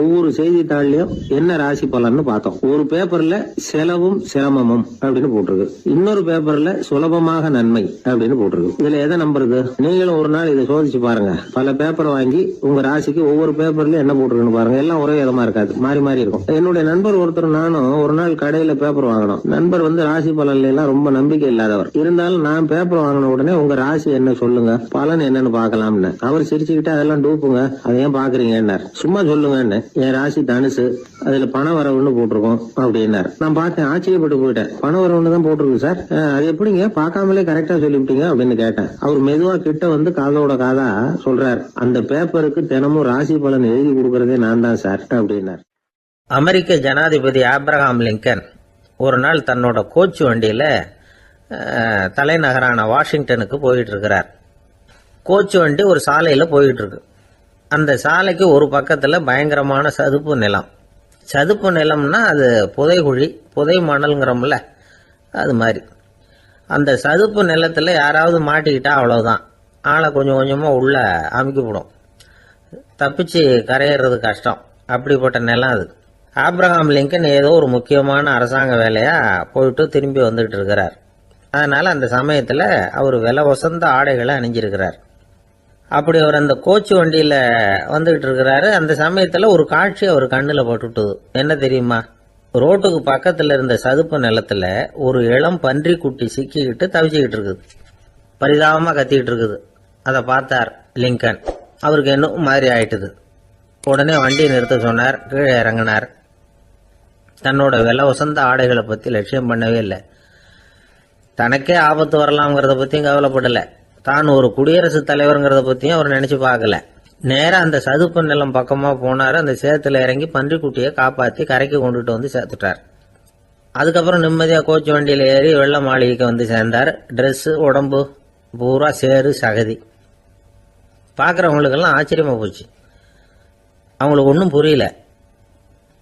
ஒவ்வொரு செய்தித்தாள்லயும் என்ன ராசி பலன்னு பார்த்தோம். ஒரு பேப்பர்ல செலவும் சிரமமும் அப்படின்னு போட்டிருக்கு, இன்னொரு பேப்பர்ல சுலபமாக நன்மை அப்படின்னு போட்டிருக்கு. இதுல எதை நம்புறது? நீங்களும் ஒரு நாள் இதை சோதிச்சு பாருங்க. பல பேப்பர் வாங்கி உங்க ராசிக்கு ஒவ்வொரு பேப்பர்லயும் என்ன போட்டிருக்குன்னு பாருங்க. எல்லாம் ஒரே விதமா இருக்காது, மாறி மாறி இருக்கும். என்னுடைய நண்பர் ஒருத்தர் நானும் ஒரு நாள் கடையில பேப்பர் வாங்கணும். நண்பர் ராசி பலன்ல எல்லாம் ரொம்ப நம்பிக்கை இல்லாதவர். இருந்தாலும் நான் பேப்பர் வாங்கின உடனே உங்க ராசி என்ன சொல்லுங்க, பலன் என்னன்னு பாக்கலாம்னு. அவர் சிரிச்சுக்கிட்டு அதெல்லாம் டூப்புங்க, அதை ஏன் பாக்குறீங்க, சும்மா சொல்லுங்க. என் ராசி தனுசு, அதுல பண வரவுன்னு போட்டிருக்கோம் அப்படின்னாரு. நான் பார்த்தேன், ஆச்சரியப்பட்டு போயிட்டேன். பண வரவுன்னு தான் போட்டிருக்கு சார், அது எப்படிங்க பார்க்காமலே கரெக்டா சொல்லிவிட்டீங்க அப்படின்னு கேட்டேன். அவர் மெதுவா கிட்ட காதோட காதா சொல்றார், அந்த பேப்பருக்கு தினமும் ராசி பலன் எழுதி கொடுக்கறதே நான் தான் சார் அப்படின்னார். அமெரிக்க ஜனாதிபதி ஆப்ரஹாம் லிங்கன் ஒரு நாள் தன்னோட கோச்சு வண்டியில தலைநகரான வாஷிங்டனுக்கு போயிட்டு இருக்கிறார். கோச்சு வண்டி ஒரு சாலையில போயிட்டு இருக்கு. அந்த சாலைக்கு ஒரு பக்கத்துல பயங்கரமான சதுப்பு நிலம். சதுப்பு நிலம்னா அது புதைகுழி, புதை மணல்ங்கிறோம்ல, அது மாதிரி. அந்த சதுப்பு நிலத்துல யாராவது மாட்டிக்கிட்டா அவ்வளவுதான், ஆளை கொஞ்சம் கொஞ்சமா உள்ள அமுக்கிவிடும், தப்பிச்சு கரையிறது கஷ்டம். அப்படிப்பட்ட நிலம் அது. ஆப்ரஹாம் லிங்கன் ஏதோ ஒரு முக்கியமான அரசாங்க வேலையாக போயிட்டு திரும்பி வந்துட்டு இருக்கிறார். அதனால் அந்த சமயத்தில் அவர் விலை வசந்த ஆடைகளை அணிஞ்சிருக்கிறார். அப்படி அவர் அந்த கோச்சு வண்டியில் வந்துக்கிட்டு இருக்கிறாரு. அந்த சமயத்தில் ஒரு காட்சி அவர் கண்ணில் பட்டுட்டுது. என்ன தெரியுமா? ரோட்டுக்கு பக்கத்தில் இருந்த சதுப்பு நிலத்தில் ஒரு இளம் பன்றி குட்டி சிக்கிக்கிட்டு தவிச்சிக்கிட்டு இருக்குது. பரிதாபமாக கத்திக்கிட்டு இருக்குது. அதை பார்த்தார் லிங்கன். அவருக்கு இன்னும் மாதிரி ஆயிட்டுது. உடனே வண்டியை நிறுத்த சொன்னார். கீழே இறங்கினார். தன்னோட விலை வசந்த ஆடைகளை பற்றி லட்சியம் பண்ணவே இல்லை. தனக்கே ஆபத்து வரலாம்ங்கிறத பற்றியும் கவலைப்படலை. தான் ஒரு குடியரசுத் தலைவருங்கிறத பற்றியும் அவர் நினச்சி பார்க்கல. நேராக அந்த சதுப்பு நிலம் பக்கமாக போனார். அந்த சேத்துல இறங்கி பன்றிக்குட்டியை காப்பாற்றி கரைக்கு கொண்டுட்டு வந்து சேர்த்துட்டார். அதுக்கப்புறம் நிம்மதியாக கோச்சு வண்டியில் ஏறி வெள்ள மாளிகைக்கு வந்து சேர்ந்தார். ட்ரெஸ்ஸு உடம்பு பூரா சேரு சகதி. பார்க்குறவங்களுக்கெல்லாம் ஆச்சரியமாக போச்சு. அவங்களுக்கு ஒன்றும் புரியல.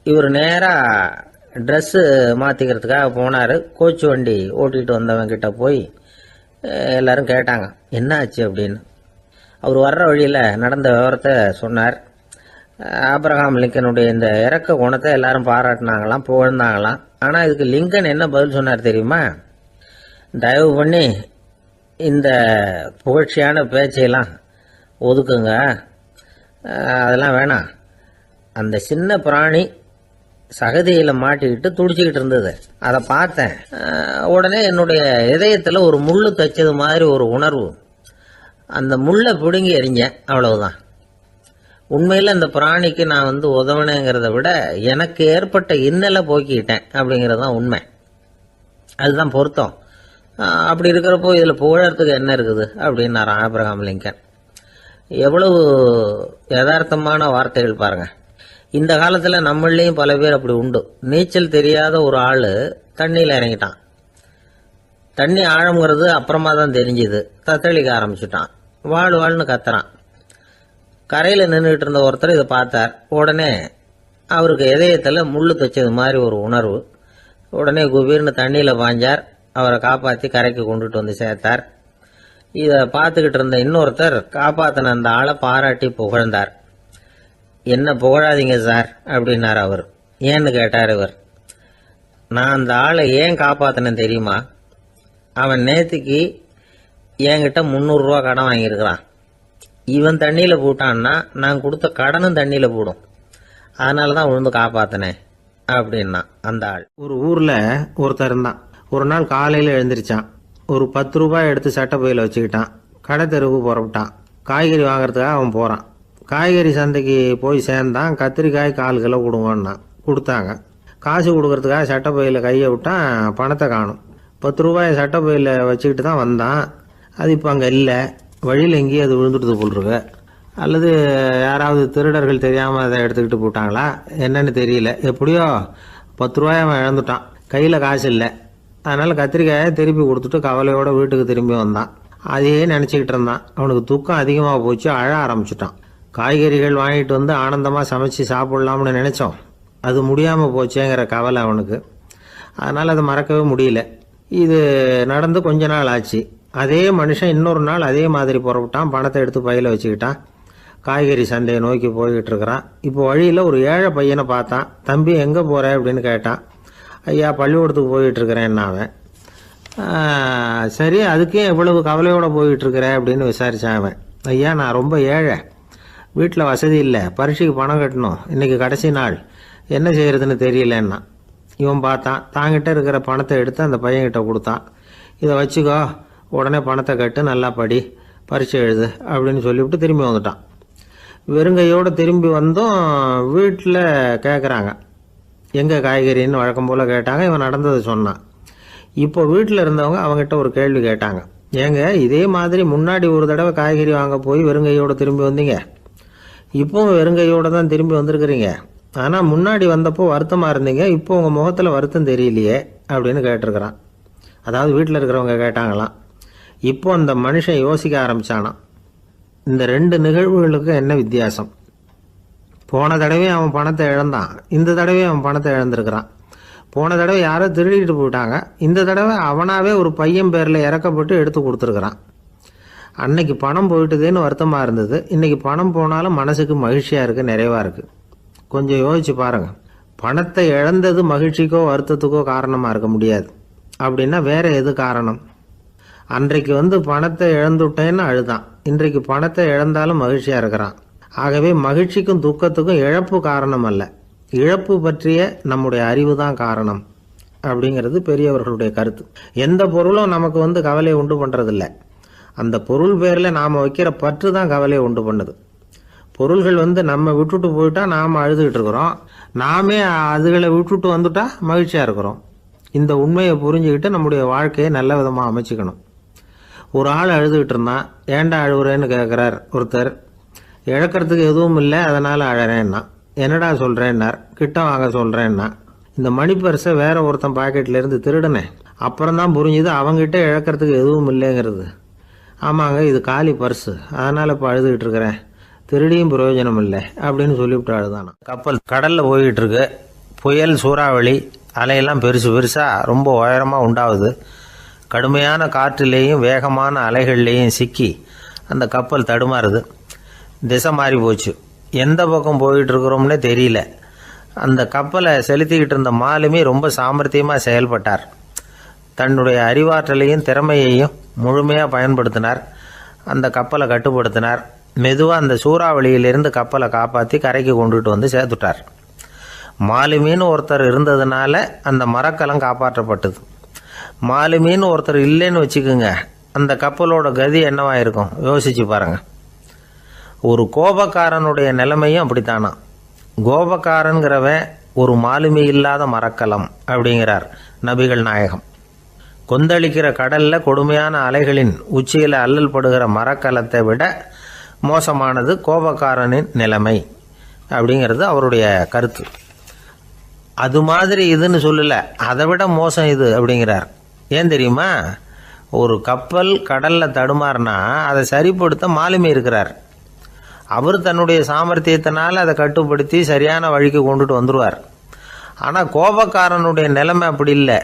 இவர் நேராக ட்ரெஸ்ஸு மாற்றிக்கிறதுக்காக போனார். கோச்சு வண்டி ஓட்டிகிட்டு வந்தவங்கிட்ட போய் எல்லாரும் கேட்டாங்க என்ன ஆச்சு அப்படின்னு. அவர் வர்ற வழியில் நடந்த விவரத்தை சொன்னார். ஆப்ரஹாம் லிங்கனுடைய இந்த இறக்க குணத்தை எல்லாரும் பாராட்டினாங்களாம், புகழ்ந்தாங்களாம். ஆனால் இதுக்கு லிங்கன் என்ன பதில் சொன்னார் தெரியுமா? தயவு பண்ணி இந்த புகழ்ச்சியான பேச்சையெல்லாம் ஒதுக்குங்க, அதெல்லாம் வேணாம். அந்த சின்ன பிராணி சகதியில் மாட்டிக்கிட்டு துடிச்சிக்கிட்டு இருந்தது. அதை பார்த்தேன். உடனே என்னுடைய இதயத்தில் ஒரு முள்ளு தைச்சது மாதிரி ஒரு உணர்வு. அந்த முள்ளை பிடுங்கி எறிஞ்சேன், அவ்வளவுதான். உண்மையில் அந்த பிராணிக்கு நான் உதவினேங்கிறத விட எனக்கு ஏற்பட்ட இன்னலை போக்கிக்கிட்டேன் அப்படிங்கிறது தான் உண்மை. அதுதான் பொருத்தம். அப்படி இருக்கிறப்போ இதில் புகழறதுக்கு என்ன இருக்குது அப்படின்னாராம் ஆப்ரஹாம் லிங்கன். எவ்வளவு யதார்த்தமான வார்த்தைகள் பாருங்க. இந்த காலத்தில் நம்மளையும் பல பேர் அப்படி உண்டு. நீச்சல் தெரியாத ஒரு ஆள் தண்ணியில் இறங்கிட்டான். தண்ணி ஆழம்ங்கிறது அப்புறமா தான் தெரிஞ்சுது. தத்தளிக்க ஆரம்பிச்சுட்டான். வாழ்னு கத்துறான். கரையில் நின்றுட்டு இருந்த ஒருத்தர் இதை பார்த்தார். உடனே அவருக்கு இதயத்தில் முள்ளு தைச்சது மாதிரி ஒரு உணர்வு. உடனே குபீர்னு தண்ணியில் பாஞ்சார். அவரை காப்பாற்றி கரைக்கு கொண்டுட்டு வந்து சேர்த்தார். இதை பார்த்துக்கிட்டு இருந்த இன்னொருத்தர் காப்பாற்றின அந்த ஆளை பாராட்டி புகழ்ந்தார். என்ன புகழாதீங்க சார் அப்படின்னார் அவர். ஏன்னு கேட்டார் இவர். நான் அந்த ஆளை ஏன் காப்பாற்றினேன் தெரியுமா? அவன் நேற்றுக்கு என்கிட்ட 300 ரூபா கடன் வாங்கியிருக்கிறான். இவன் தண்ணியில் போட்டான்னா நான் கொடுத்த கடனும் தண்ணியில் போடும். அதனால தான் விழுந்து காப்பாற்றினேன் அப்படின்னா அந்த ஆள். ஒரு ஊரில் ஒருத்தர் இருந்தான். ஒரு நாள் காலையில் எழுந்திரிச்சான். ஒரு 10 ரூபாய் எடுத்து சட்டை பையில் வச்சுக்கிட்டான். கடை தெருவுக்கு புறப்பட்டான். காய்கறி வாங்குறதுக்காக அவன் போகிறான். காய்கறி சந்தைக்கு போய் சேர்ந்தான். கத்திரிக்காய் 1/4 கிலோ கொடுங்கன்னான். கொடுத்தாங்க. காசு கொடுக்கறதுக்காக சட்டை பையில் கையை விட்டான். பணத்தை காணும். 10 ரூபாயை சட்டை பையில் வச்சுக்கிட்டு தான் வந்தான். அது இப்போ அங்கே இல்லை. வழியில் எங்கேயும் அது விழுந்துட்டு போல்ருக்கு. அல்லது யாராவது திருடர்கள் தெரியாமல் அதை எடுத்துக்கிட்டு போட்டாங்களா என்னன்னு தெரியல. எப்படியோ 10 ரூபாயை அவன் இழந்துட்டான். கையில் காசு இல்லை. அதனால் கத்திரிக்காயை திருப்பி கொடுத்துட்டு கவலையோட வீட்டுக்கு திரும்பி வந்தான். அதையே நினச்சிக்கிட்டு இருந்தான். அவனுக்கு துக்கம் அதிகமாக போச்சு. அழ ஆரம்பிச்சிட்டான். காய்கறிகள் வாங்கிட்டு வந்து ஆனந்தமாக சமைச்சு சாப்பிட்லாம்னு நினச்சோம். அது முடியாமல் போச்சேங்கிற கவலை அவனுக்கு. அதனால் அதை மறக்கவே முடியல. இது நடந்து கொஞ்ச நாள் ஆச்சு. அதே மனுஷன் இன்னொரு நாள் அதே மாதிரி புறப்பட்டான். பணத்தை எடுத்து பையில் வச்சுக்கிட்டான். காய்கறி சந்தையை நோக்கி போய்கிட்டு இருக்கிறான். இப்போ வழியில் ஒரு ஏழை பையனை பார்த்தான். தம்பி எங்கே போகிற அப்படின்னு கேட்டான். ஐயா பள்ளிக்கூடத்துக்கு போய்கிட்டு இருக்கிறேன்னா அவன். சரி அதுக்கே எவ்வளவு கவலையோடு போய்கிட்டு இருக்கிற அப்படின்னு விசாரித்தான் அவன். ஐயா நான் ரொம்ப ஏழை, வீட்டில் வசதி இல்லை, பரீட்சைக்கு பணம் கட்டணும், இன்றைக்கி கடைசி நாள், என்ன செய்கிறதுன்னு தெரியலன்னா. இவன் பார்த்தான். தாங்கிட்ட இருக்கிற பணத்தை எடுத்து அந்த பையன்கிட்ட கொடுத்தான். இதை வச்சுக்கோ, உடனே பணத்தை கட்டு, நல்லா படி, பரீட்சை எழுது அப்படின்னு சொல்லிவிட்டு திரும்பி வந்துட்டான். வெறுங்கையோடு திரும்பி வந்தும் வீட்டில் கேட்குறாங்க எங்கே காய்கறின்னு வழக்கம் போல் கேட்டாங்க. இவன் நடந்ததை சொன்னான். இப்போ வீட்டில் இருந்தவங்க அவங்ககிட்ட ஒரு கேள்வி கேட்டாங்க. ஏங்க இதே மாதிரி முன்னாடி ஒரு தடவை காய்கறி வாங்க போய் வெறுங்கையோடு திரும்பி வந்தீங்க, இப்போவும் வெறுங்கையோடு தான் திரும்பி வந்திருக்கிறீங்க. ஆனால் முன்னாடி வந்தப்போ வருத்தமாக இருந்தீங்க, இப்போ உங்கள் முகத்தில் வருத்தம் தெரியலையே அப்படின்னு கேட்டிருக்கிறான். அதாவது வீட்டில் இருக்கிறவங்க கேட்டாங்களாம். இப்போ அந்த மனுஷன் யோசிக்க ஆரம்பித்தானான். இந்த 2 நிகழ்வுகளுக்கு என்ன வித்தியாசம்? போன தடவை அவன் பணத்தை இழந்தான், இந்த தடவை அவன் பணத்தை இழந்திருக்கிறான். போன தடவை யாரோ திருடிட்டு போயிட்டாங்க, இந்த தடவை அவனாவே ஒரு பையன் பேரில் இறக்கப்பட்டு எடுத்து கொடுத்துருக்குறான். அன்னைக்கு பணம் போயிட்டுதேன்னு வருத்தமாக இருந்தது, இன்றைக்கி பணம் போனாலும் மனசுக்கு மகிழ்ச்சியாக இருக்குது, நிறைவாக இருக்குது. கொஞ்சம் யோசிச்சு பாருங்கள். பணத்தை இழந்தது மகிழ்ச்சிக்கோ வருத்தத்துக்கோ காரணமாக இருக்க முடியாது. அப்படின்னா வேற எது காரணம்? அன்றைக்கு பணத்தை இழந்துட்டேன்னு அழுதான், இன்றைக்கு பணத்தை இழந்தாலும் மகிழ்ச்சியாக இருக்கிறான். ஆகவே மகிழ்ச்சிக்கும் துக்கத்துக்கும் இழப்பு காரணம் அல்ல, இழப்பு பற்றிய நம்முடைய அறிவு தான் காரணம் அப்படிங்கிறது பெரியவர்களுடைய கருத்து. எந்த பொருளும் நமக்கு கவலையை உண்டு பண்ணுறதில்ல, அந்த பொருள் பேரில் நாம் வைக்கிற பற்று தான் கவலையை உண்டு பண்ணுது. பொருள்கள் நம்ம விட்டுட்டு போயிட்டா நாம் அழுதுகிட்டு இருக்கிறோம், நாமே அதுகளை விட்டுட்டு வந்துட்டா மகிழ்ச்சியாக இருக்கிறோம். இந்த உண்மையை புரிஞ்சுக்கிட்டு நம்முடைய வாழ்க்கையை நல்ல விதமாக அமைச்சிக்கணும். ஒரு ஆள் அழுதுகிட்டு இருந்தான், ஏன்டா அழுகுறேன்னு கேட்குறார் ஒருத்தர். இழக்கிறதுக்கு எதுவும் இல்லை அதனால் அழறேன்னா. என்னடா சொல்கிறேன்னார். கிட்ட வாங்க சொல்கிறேன்னா. இந்த மணி பர்ஸை வேற ஒருத்தன் பாக்கெட்லேருந்து திருடினேன், அப்புறம் தான் புரிஞ்சுது அவங்ககிட்ட இழக்கிறதுக்கு எதுவும் இல்லைங்கிறது. ஆமாங்க, இது காலி பர்ஸு, அதனால் இப்போ அழுதுகிட்டு இருக்கிறேன், திருடியும் பிரயோஜனம் இல்லை அப்படின்னு சொல்லிவிட்டு அழுதானா. கப்பல் கடலில் போய்கிட்டு இருக்கு. புயல், சூறாவளி, அலையெல்லாம் பெருசு பெருசாக ரொம்ப உயரமாக உண்டாகுது. கடுமையான காற்றிலேயும் வேகமான அலைகள்லேயும் சிக்கி அந்த கப்பல் தடுமாறுது. திசை மாறி போச்சு, எந்த பக்கம் போயிட்டு இருக்கிறோம்னே தெரியல. அந்த கப்பலை செலுத்திக்கிட்டு இருந்த மாலுமி ரொம்ப சாமர்த்தியமாக செயல்பட்டார். தன்னுடைய அறிவாற்றலையும் திறமையையும் முழுமையாக பயன்படுத்தினார். அந்த கப்பலை கட்டுப்படுத்தினார். மெதுவாக அந்த சூறாவளியிலிருந்து கப்பலை காப்பாற்றி கரைக்கு கொண்டுட்டு வந்து சேர்த்துட்டார். மாலுமின்னு ஒருத்தர் இருந்ததுனால அந்த மரக்கலம் காப்பாற்றப்பட்டது. மாலுமின்னு ஒருத்தர் இல்லைன்னு வச்சுக்கோங்க, அந்த கப்பலோட கதி என்னவா இருக்கும் யோசிச்சு பாருங்க. ஒரு கோபக்காரனுடைய நிலைமையும் அப்படித்தானா. கோபக்காரன்கிறவன் ஒரு மாலுமி இல்லாத மரக்கலம் அப்படிங்கிறார் நபிகள் நாயகம். கொந்தளிக்கிற கடல்ல கொடுமையான அலைகளின் உச்சியில் அல்லல் படுகிற மரக்கலத்தை விட மோசமானது கோபக்காரனின் நிலைமை அப்படிங்கிறது அவருடைய கருத்து. அது மாதிரி இதுன்னு சொல்லல, அதை விட மோசம் இது அப்படிங்கிறார். ஏன் தெரியுமா? ஒரு கப்பல் கடல்ல தடுமாறினா அதை சரிப்படுத்த மாலுமி இருக்கிறார். அவர் தன்னுடைய சாமர்த்தியத்தினால் அதை கட்டுப்படுத்தி சரியான வழிக்கு கொண்டுட்டு வந்துடுவார். ஆனால் கோபக்காரனுடைய நிலைமை அப்படி இல்லை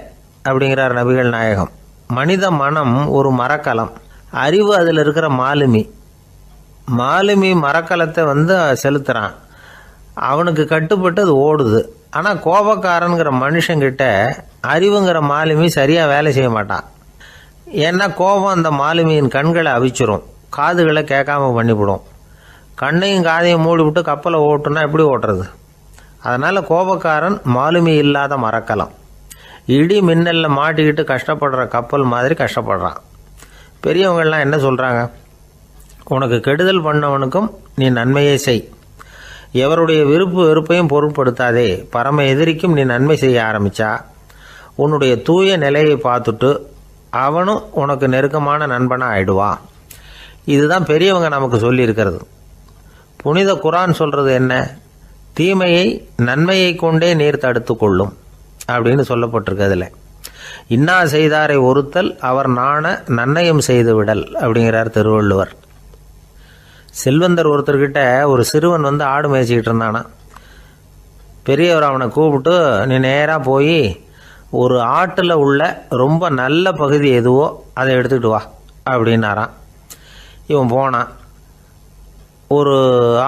அப்படிங்கிறார் நபிகள் நாயகம். மனித மனம் ஒரு மரக்கலம், அறிவு அதில் இருக்கிற மாலுமி. மாலுமி மரக்கலத்தை செலுத்துகிறான், அவனுக்கு கட்டுப்பட்டு அது ஓடுது. ஆனால் கோபக்காரனுங்கிற மனுஷங்கிட்ட அறிவுங்கிற மாலுமி சரியாக வேலை செய்ய மாட்டான். ஏன்னா கோபம் அந்த மாலுமியின் கண்களை அவிச்சிரும், காதுகளை கேட்காம பண்ணிவிடும். கண்ணையும் காதையும் மூடிவிட்டு கப்பலை ஓட்டுனா எப்படி ஓட்டுறது? அதனால் கோபக்காரன் மாலுமி இல்லாத மரக்கலம். இடி மின்னலில் மாட்டிக்கிட்டு கஷ்டப்படுற கப்பல் மாதிரி கஷ்டப்படுறான். பெரியவங்கள்லாம் என்ன சொல்கிறாங்க? உனக்கு கெடுதல் பண்ணவனுக்கும் நீ நன்மையை செய், எவருடைய விருப்பு வெறுப்பையும் பொருட்படுத்தாதே. பரம எதிரிக்கும் நீ நன்மை செய்ய ஆரம்பித்தா உன்னுடைய தூய நிலையை பார்த்துட்டு அவனும் உனக்கு நெருக்கமான நண்பனாக ஆயிடுவான். இதுதான் பெரியவங்க நமக்கு சொல்லியிருக்கிறது. புனித குரான் சொல்கிறது என்ன? தீமையை நன்மையை கொண்டே நீர் தடுத்து கொள்ளும் அப்படின்னு சொல்லப்பட்டிருக்கிறதுல. இன்னா செய்தாரை ஒருத்தல் அவர் நாண நன்னயம் செய்து விடல் அப்படிங்கிறார் திருவள்ளுவர். செல்வந்தர் ஒருத்தர்கிட்ட ஒரு சிறுவன் ஆடு மேய்ச்சிக்கிட்டு இருந்தானா. பெரியவர் அவனை கூப்பிட்டு, நீ நேராக போய் ஒரு ஆட்டில் உள்ள ரொம்ப நல்ல பகுதி எதுவோ அதை எடுத்துக்கிட்டு வா அப்படின்னாரான். இவன் போனான். ஒரு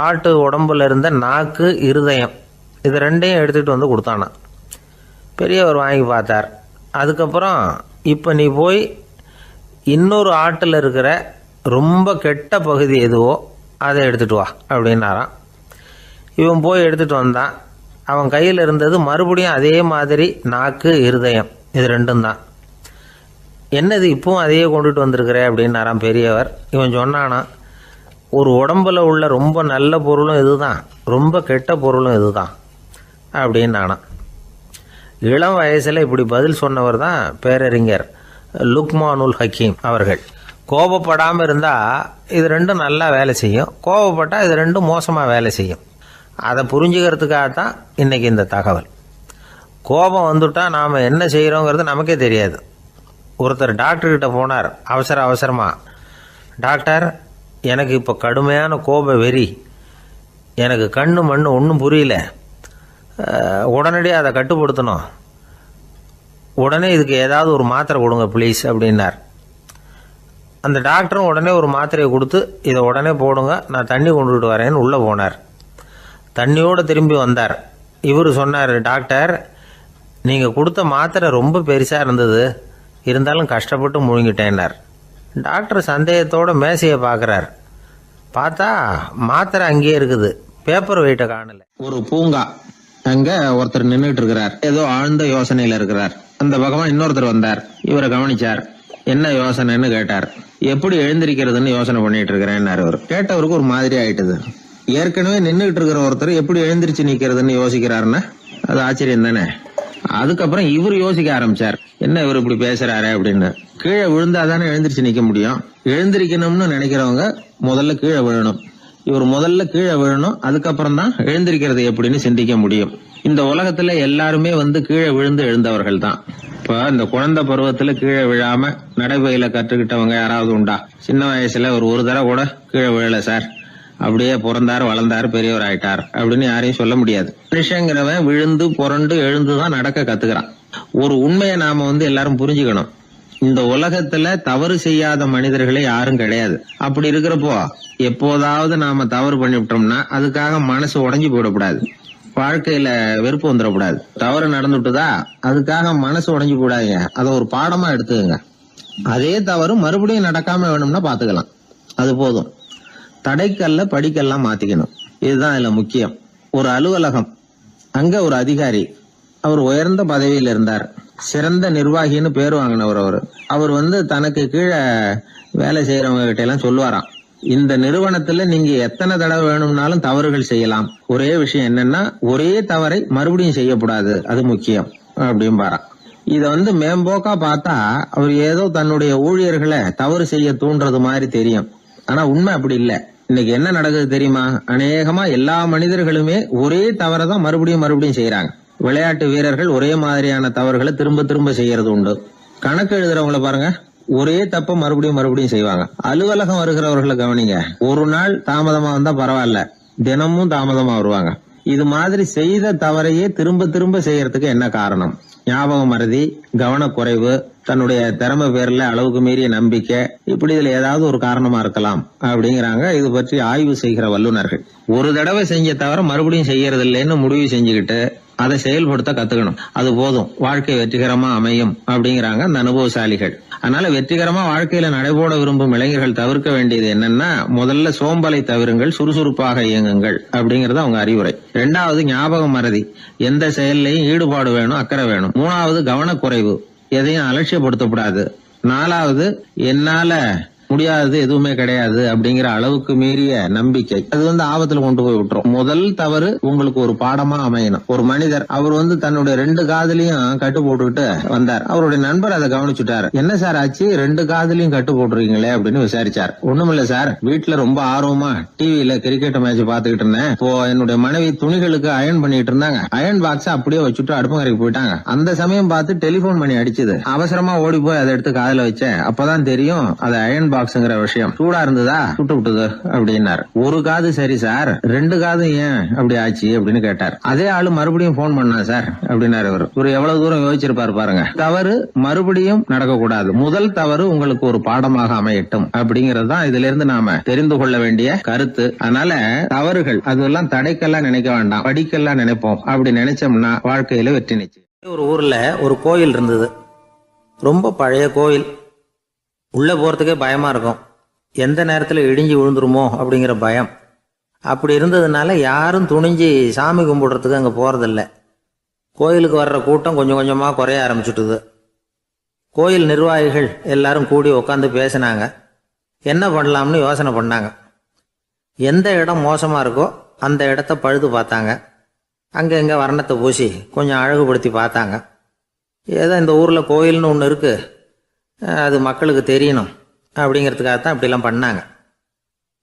ஆட்டு உடம்புல இருந்த நாக்கு, இருதயம், இது ரெண்டையும் எடுத்துகிட்டு வந்து கொடுத்தானான். பெரியவர் வாங்கி பார்த்தார். அதுக்கப்புறம் இப்போ நீ போய் இன்னொரு ஆட்டில் இருக்கிற ரொம்ப கெட்ட பகுதி எதுவோ அதை எடுத்துகிட்டு வா அப்படின்னாரான். இவன் போய் எடுத்துகிட்டு வந்தான். அவன் கையில் இருந்தது மறுபடியும் அதே மாதிரி நாக்கு, இருதயம், இது ரெண்டும் தான். என்னது இப்பவும் அதையே கொண்டுட்டு வந்திருக்கிற அப்படின்னாரான் பெரியவர். இவன் சொன்னானா, ஒரு உடம்புல உள்ள ரொம்ப நல்ல பொருளும் இதுதான், ரொம்ப கெட்ட பொருளும் இதுதான் அப்படின்னானா. இளம் வயசில் இப்படி பதில் சொன்னவர் தான் பேரறிஞர் லுக்மானுல் ஹக்கீம் அவர்கள். கோபப்படாமல் இருந்தால் இது ரெண்டும் நல்லா வேலை செய்யும், கோபப்பட்டால் இது ரெண்டும் மோசமாக வேலை செய்யும். அதை புரிஞ்சுக்கிறதுக்காகத்தான் இன்றைக்கி இந்த தகவல். கோபம் வந்துட்டால் நாம் என்ன செய்கிறோங்கிறது நமக்கே தெரியாது. ஒருத்தர் டாக்டர்கிட்ட போனார் அவசரமாக. டாக்டர், எனக்கு இப்போ கடுமையான கோப வெறி, எனக்கு கண்ணு மண்ணு ஒன்றும் புரியல, உடனடியாக அதை கட்டுப்படுத்தணும், உடனே இதுக்கு ஏதாவது ஒரு மாத்திரை கொடுங்க ப்ளீஸ் அப்படின்னார். அந்த டாக்டரும் உடனே ஒரு மாத்திரையை கொடுத்து, இதை உடனே போடுங்க, நான் தண்ணி கொண்டுகிட்டு வரேன்னு உள்ளே போனார். தண்ணியோடு திரும்பி வந்தார். இவர் சொன்னார், டாக்டர் நீங்கள் கொடுத்த மாத்திரை ரொம்ப பெருசாக இருந்தது, இருந்தாலும் கஷ்டப்பட்டு முழுங்கிட்டேன்னார். டாக்டர் சந்தேகத்தோட மேசையை பார்க்குறார். பார்த்தா மாத்திரை அங்கேயே இருக்குது, பேப்பர் வெயிட்டை காணல. ஒரு பூங்கா, அங்க ஒருத்தர் நின்றுட்டு இருக்கிறார், ஏதோ ஆழ்ந்த யோசனையில இருக்கிறார். அந்த பக்கமா இன்னொருத்தர் வந்தார், இவரை கவனிச்சார். என்ன யோசனைன்னு கேட்டார். எப்படி எழுந்திருக்கிறதுன்னு யோசனை பண்ணிட்டு இருக்கிறேன்னாரு. அவர் கேட்டவருக்கு ஒரு மாதிரி ஆயிட்டுது. ஏற்கனவே நின்றுகிட்டு இருக்கிற ஒருத்தர் எப்படி எழுந்திருச்சு நிக்கிறதுன்னு யோசிக்கிறாருன்னா அது ஆச்சரியம் தானே. அதுக்கப்புறம் இவர் யோசிக்க ஆரம்பிச்சார், என்ன இவர் இப்படி பேசுறாரு அப்படின்னு. கீழே விழுந்தாதானே எழுந்திருச்சு நிக்க முடியும். எழுந்திருக்கணும்னு நினைக்கிறவங்க முதல்ல கீழே விழணும். இவர் முதல்ல கீழே விழணும், அதுக்கப்புறம் தான் எழுந்திருக்கிறது எப்படின்னு சிந்திக்க முடியும். இந்த உலகத்துல எல்லாருமே கீழே விழுந்து எழுந்தவர்கள் தான். இப்ப இந்த குழந்தை பருவத்துல கீழே விழாம நடைபயில கற்றுக்கிட்டவங்க யாராவது உண்டா? சின்ன வயசுல ஒரு தடவை கூட கீழே விழல சார், அப்படியே பிறந்தாரு வளர்ந்தாரு பெரியவர் ஆயிட்டார் அப்படின்னு யாரையும் சொல்ல முடியாது. மனுஷங்கிறவன் விழுந்து புரண்டு எழுந்துதான் நடக்க கத்துக்கிறான். ஒரு உண்மையை நாம எல்லாரும் புரிஞ்சுக்கணும். இந்த உலகத்துல தவறு செய்யாத மனிதர்களே யாரும் கிடையாது. அப்படி இருக்கிறப்போ எப்போதாவது நாம தவறு பண்ணிவிட்டோம்னா அதுக்காக மனசு உடைஞ்சு போயிடக்கூடாது, வாழ்க்கையில வெறுப்பு வந்துடக்கூடாது. தவறு நடந்துட்டுதா அதுக்காக மனசு உடைஞ்சு போடாதீங்க, அதை ஒரு பாடமா எடுத்துக்கங்க. அதே தவறு மறுபடியும் நடக்காம வேணும்னா பாத்துக்கலாம், அது போதும். தடைக்கல்ல படிக்கல்லாம் மாத்திக்கணும், இதுதான் இதுல முக்கியம். ஒரு அலுவலகம், அங்க ஒரு அதிகாரி, அவர் உயர்ந்த பதவியில் இருந்தார், சிறந்த நிர்வாகின்னு பேர் வாங்கினவர். அவர் தனக்கு கீழே வேலை செய்யறவங்க கிட்ட எல்லாம் சொல்லுவாராம், இந்த நிறுவனத்துல நீங்க எத்தனை தடவை வேணும்னாலும் தவறுகள் செய்யலாம், ஒரே விஷயம் என்னன்னா ஒரே தவறை மறுபடியும் செய்யக்கூடாது, அது முக்கியம் அப்படின்பாராம். இத மேம்போக்கா பார்த்தா அவர் ஏதோ தன்னுடைய ஊழியர்களை தவறு செய்ய தூண்டுறது மாதிரி தெரியும். ஆனா உண்மை அப்படி இல்ல. இன்னைக்கு என்ன நடக்குது தெரியுமா? அநேகமா எல்லா மனிதர்களுமே ஒரே தவறை தான் மறுபடியும் செய்யறாங்க. விளையாட்டு வீரர்கள் ஒரே மாதிரியான தவறுகளை திரும்ப திரும்ப செய்யறது உண்டு. கணக்கு எழுதுறவங்கள பாருங்க, ஒரே தப்ப மறுபடியும் செய்வாங்க. அலுவலகம் வருகிறவர்களை கவனிங்க, ஒரு நாள் தாமதமா வந்தா பரவாயில்ல, தினமும் தாமதமா வருவாங்க. இது மாதிரி செய்த தவறையே திரும்ப செய்யறதுக்கு என்ன காரணம்? ஞாபக மறதி, கவனக்குறைவு, தன்னுடைய திறமை பேர்ல அளவுக்கு மீறிய நம்பிக்கை, இப்படி இதுல ஏதாவது ஒரு காரணமா இருக்கலாம் அப்படிங்கிறாங்க இது பற்றி ஆய்வு செய்கிற வல்லுநர்கள். ஒரு தடவை செஞ்ச தவிர மறுபடியும் செய்யறது இல்லைன்னு முடிவு செஞ்சுக்கிட்டு அதை செயல்படுத்த கத்துக்கணும், அது போதும், வாழ்க்கை வெற்றிகரமா அமையும் அப்படிங்கிறாங்க அந்த அனுபவசாலிகள். அதனால வெற்றிகரமா வாழ்க்கையில நடைபோட விரும்பும் இளைஞர்கள் தவிர்க்க வேண்டியது என்னன்னா, முதல்ல சோம்பலை தவிருங்கள், சுறுசுறுப்பாக இயங்குங்கள் அப்படிங்கறது அவங்க அறிவுரை. 2வது ஞாபக மறதி, எந்த செயல்லையும் ஈடுபாடு வேணும், அக்கறை வேணும். 3வது கவனக்குறைவு, எதையும் அலட்சியப்படுத்தக்கூடாது. 4வது என்னால முடியாதது எதுவுமே கிடையாது அப்படிங்கிற அளவுக்கு மீறிய நம்பிக்கை, அது ஆபத்துல கொண்டு போய் விட்டுரும். முதல் தவறு உங்களுக்கு ஒரு பாடமா அமையணும். ஒரு மனிதர் அவர் தன்னுடைய 2 காதுலயும் கட்டு போட்டுக்கிட்டு வந்தார். அவருடைய நண்பர் அதை கவனிச்சுட்டாரு. என்ன சார் ஆச்சு, 2 காதுலயும் கட்டு போட்டுருக்கீங்களே அப்படின்னு விசாரிச்சார். ஒண்ணுமில்ல சார், வீட்டுல ரொம்ப ஆர்வமா டிவியில கிரிக்கெட் மேட்ச் பாத்துக்கிட்டு இருந்தேன். இப்போ என்னுடைய மனைவி துணிகளுக்கு அயன் பண்ணிட்டு இருந்தாங்க. அயன் பாக்ஸ் அப்படியே வச்சுட்டு அடுப்பங்கரைக்கு போயிட்டாங்க. அந்த சமயம் பார்த்து டெலிபோன் பண்ணி அடிச்சது. அவசரமா ஓடி போய் அதை எடுத்து காதுல வச்சேன். அப்பதான் தெரியும் அது அயன் பாக்ஸ்ங்கிற விஷயம். சூடா இருந்ததா, சுட்டு விட்டுது அப்படின்னாரு. ஒரு காது சரி சார், 2 காது ஏன் அப்படி ஆச்சு அப்படின்னு கேட்டார். அதே ஆளு மறுபடியும் போன் பண்ணா சார் அப்படின்னாரு. இவர் எவ்வளவு தூரம் யோசிச்சிருப்பாரு பாருங்க. தவறு மறுபடியும் நடக்கக்கூடாது, முதல் தவறு உங்களுக்கு ஒரு பாடமாக அமையட்டும் அப்படிங்கறது தான் இதுல இருந்து நாம தெரிந்து கொள்ள வேண்டிய கருத்து. அதனால தவறுகள் அதெல்லாம் தடைக்கெல்லாம் நினைக்க வேண்டாம், படிக்கெல்லாம் நினைப்போம். அப்படி நினைச்சோம்னா வாழ்க்கையில வெற்றி நிச்சயம். ஒரு ஊர்ல ஒரு கோயில் இருந்தது, ரொம்ப பழைய கோயில். உள்ள போறதுக்கே பயமா இருக்கும், எந்த நேரத்துல இடிஞ்சு விழுந்துருமோ அப்படிங்கிற பயம். அப்படி இருந்ததுனால யாரும் துணிஞ்சு சாமி கும்பிடுறதுக்கு அங்க போறதில்ல. கோயிலுக்கு வர்ற கூட்டம் கொஞ்சம் கொஞ்சமா குறைய ஆரம்பிச்சுட்டுது. கோயில் நிர்வாகிகள் எல்லாரும் கூடி உட்காந்து பேசினாங்க, என்ன பண்ணலாம்னு யோசனை பண்ணாங்க. எந்த இடம் மோசமா இருக்கோ அந்த இடத்த பழுது பார்த்தாங்க. அங்க எங்க வர்ணத்தை பூசி கொஞ்சம் அழகுபடுத்தி பார்த்தாங்க. ஏதோ இந்த ஊர்ல கோயில்னு ஒன்று இருக்கு, அது மக்களுக்கு தெரியணும் அப்படிங்கிறதுக்காகத்தான் இப்படிலாம் பண்ணாங்க.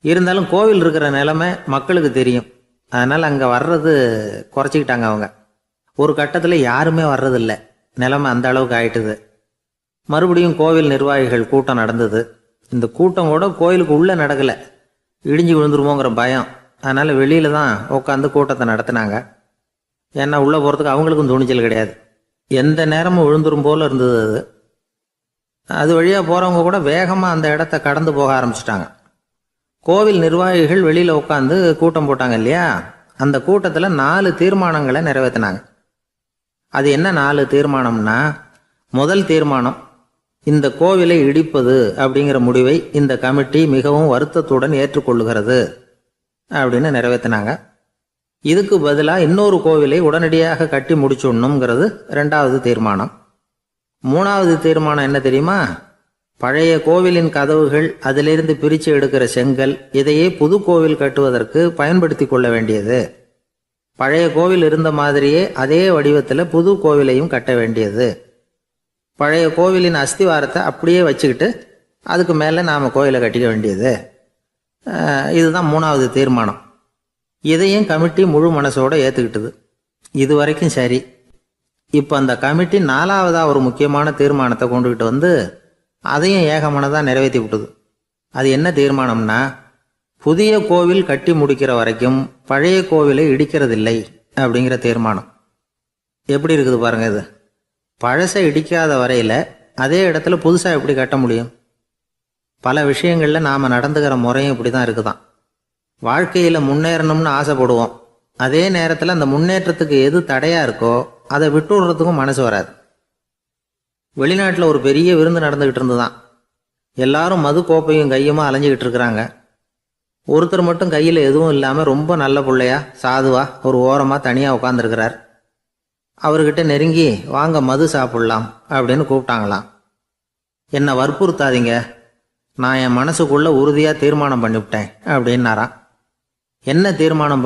இருந்தாலும் கோவில் இருக்கிற நிலைமை மக்களுக்கு தெரியும், அதனால் அங்கே வர்றது குறைச்சிக்கிட்டாங்க அவங்க. ஒரு கட்டத்தில் யாருமே வர்றதில்லை, நிலைமை அந்த அளவுக்கு ஆயிட்டுது. மறுபடியும் கோவில் நிர்வாகிகள் கூட்டம் நடந்தது. இந்த கூட்டம் கூட கோயிலுக்கு உள்ளே நடக்கலை, இடிஞ்சு விழுந்துருமோங்கிற பயம். அதனால் வெளியில தான் உட்காந்து கூட்டத்தை நடத்தினாங்க. ஏன்னா உள்ளே போகிறதுக்கு அவங்களுக்கும் துணிச்சல் கிடையாது, எந்த நேரமும் விழுந்துரும் போல இருந்தது. அது வழியாக போகிறவங்க கூட வேகமாக அந்த இடத்த கடந்து போக ஆரம்பிச்சிட்டாங்க. கோவில் நிர்வாகிகள் வெளியில் உட்காந்து கூட்டம் போட்டாங்க இல்லையா, அந்த கூட்டத்தில் 4 தீர்மானங்களை நிறைவேற்றினாங்க. அது என்ன 4 தீர்மானம்னா, முதல் தீர்மானம், இந்த கோவிலை இடிப்பது அப்படிங்கிற முடிவை இந்த கமிட்டி மிகவும் வருத்தத்துடன் ஏற்றுக்கொள்ளுகிறது அப்படின்னு நிறைவேற்றினாங்க. இதுக்கு பதிலாக இன்னொரு கோவிலை உடனடியாக கட்டி முடிச்சுடணுங்கிறது 2வது தீர்மானம். 3வது தீர்மானம் என்ன தெரியுமா? பழைய கோவிலின் கதவுகள், அதிலிருந்து பிரித்து எடுக்கிற செங்கல், இதையே புது கோவில் கட்டுவதற்கு பயன்படுத்தி கொள்ள வேண்டியது. பழைய கோவில் இருந்த மாதிரியே அதே வடிவத்தில் புது கோவிலையும் கட்ட வேண்டியது. பழைய கோவிலின் அஸ்திவாரத்தை அப்படியே வச்சுக்கிட்டு அதுக்கு மேலே நாம் கோவிலை கட்டிக்க வேண்டியது. இதுதான் 3வது தீர்மானம். இதையும் கமிட்டி முழு மனசோடு ஏற்றுக்கிட்டது. இது வரைக்கும் சரி. இப்போ அந்த கமிட்டி 4வதாக ஒரு முக்கியமான தீர்மானத்தை கொண்டுகிட்டு வந்து அதையும் ஏகமனதாக நிறைவேற்றி விட்டுது. அது என்ன தீர்மானம்னா, புதிய கோவில் கட்டி முடிக்கிற வரைக்கும் பழைய கோவிலை இடிக்கிறதில்லை அப்படிங்கிற தீர்மானம். எப்படி இருக்குது பாருங்க இது. பழசை இடிக்காத வரையில் அதே இடத்துல புதுசாக எப்படி கட்ட முடியும்? பல விஷயங்களில் நாம் நடந்துக்கிற முறையும் இப்படி தான் இருக்குதான். வாழ்க்கையில் முன்னேறணும்னு ஆசைப்படுவோம். அதே நேரத்தில் அந்த முன்னேற்றத்துக்கு எது தடையாக இருக்கோ அதை விட்டு விடுறதுக்கும் மனசு வராது. வெளிநாட்டில் ஒரு பெரிய விருந்து நடந்துக்கிட்டு இருந்துதான். எல்லாரும் மது கோப்பையும் கையுமா அலைஞ்சிக்கிட்டு இருக்கிறாங்க. ஒருத்தர் மட்டும் கையில் எதுவும் இல்லாமல் ரொம்ப நல்ல பிள்ளையா சாதுவா ஒரு ஓரமாக தனியாக உட்காந்துருக்கிறார். அவர்கிட்ட நெருங்கி, வாங்க மது சாப்பிட்லாம் அப்படின்னு கூப்பிட்டாங்களாம். என்னை வற்புறுத்தாதீங்க, நான் என் மனசுக்குள்ளே உறுதியாக தீர்மானம் பண்ணிவிட்டேன் அப்படின்னாராம். என்ன தீர்மானம்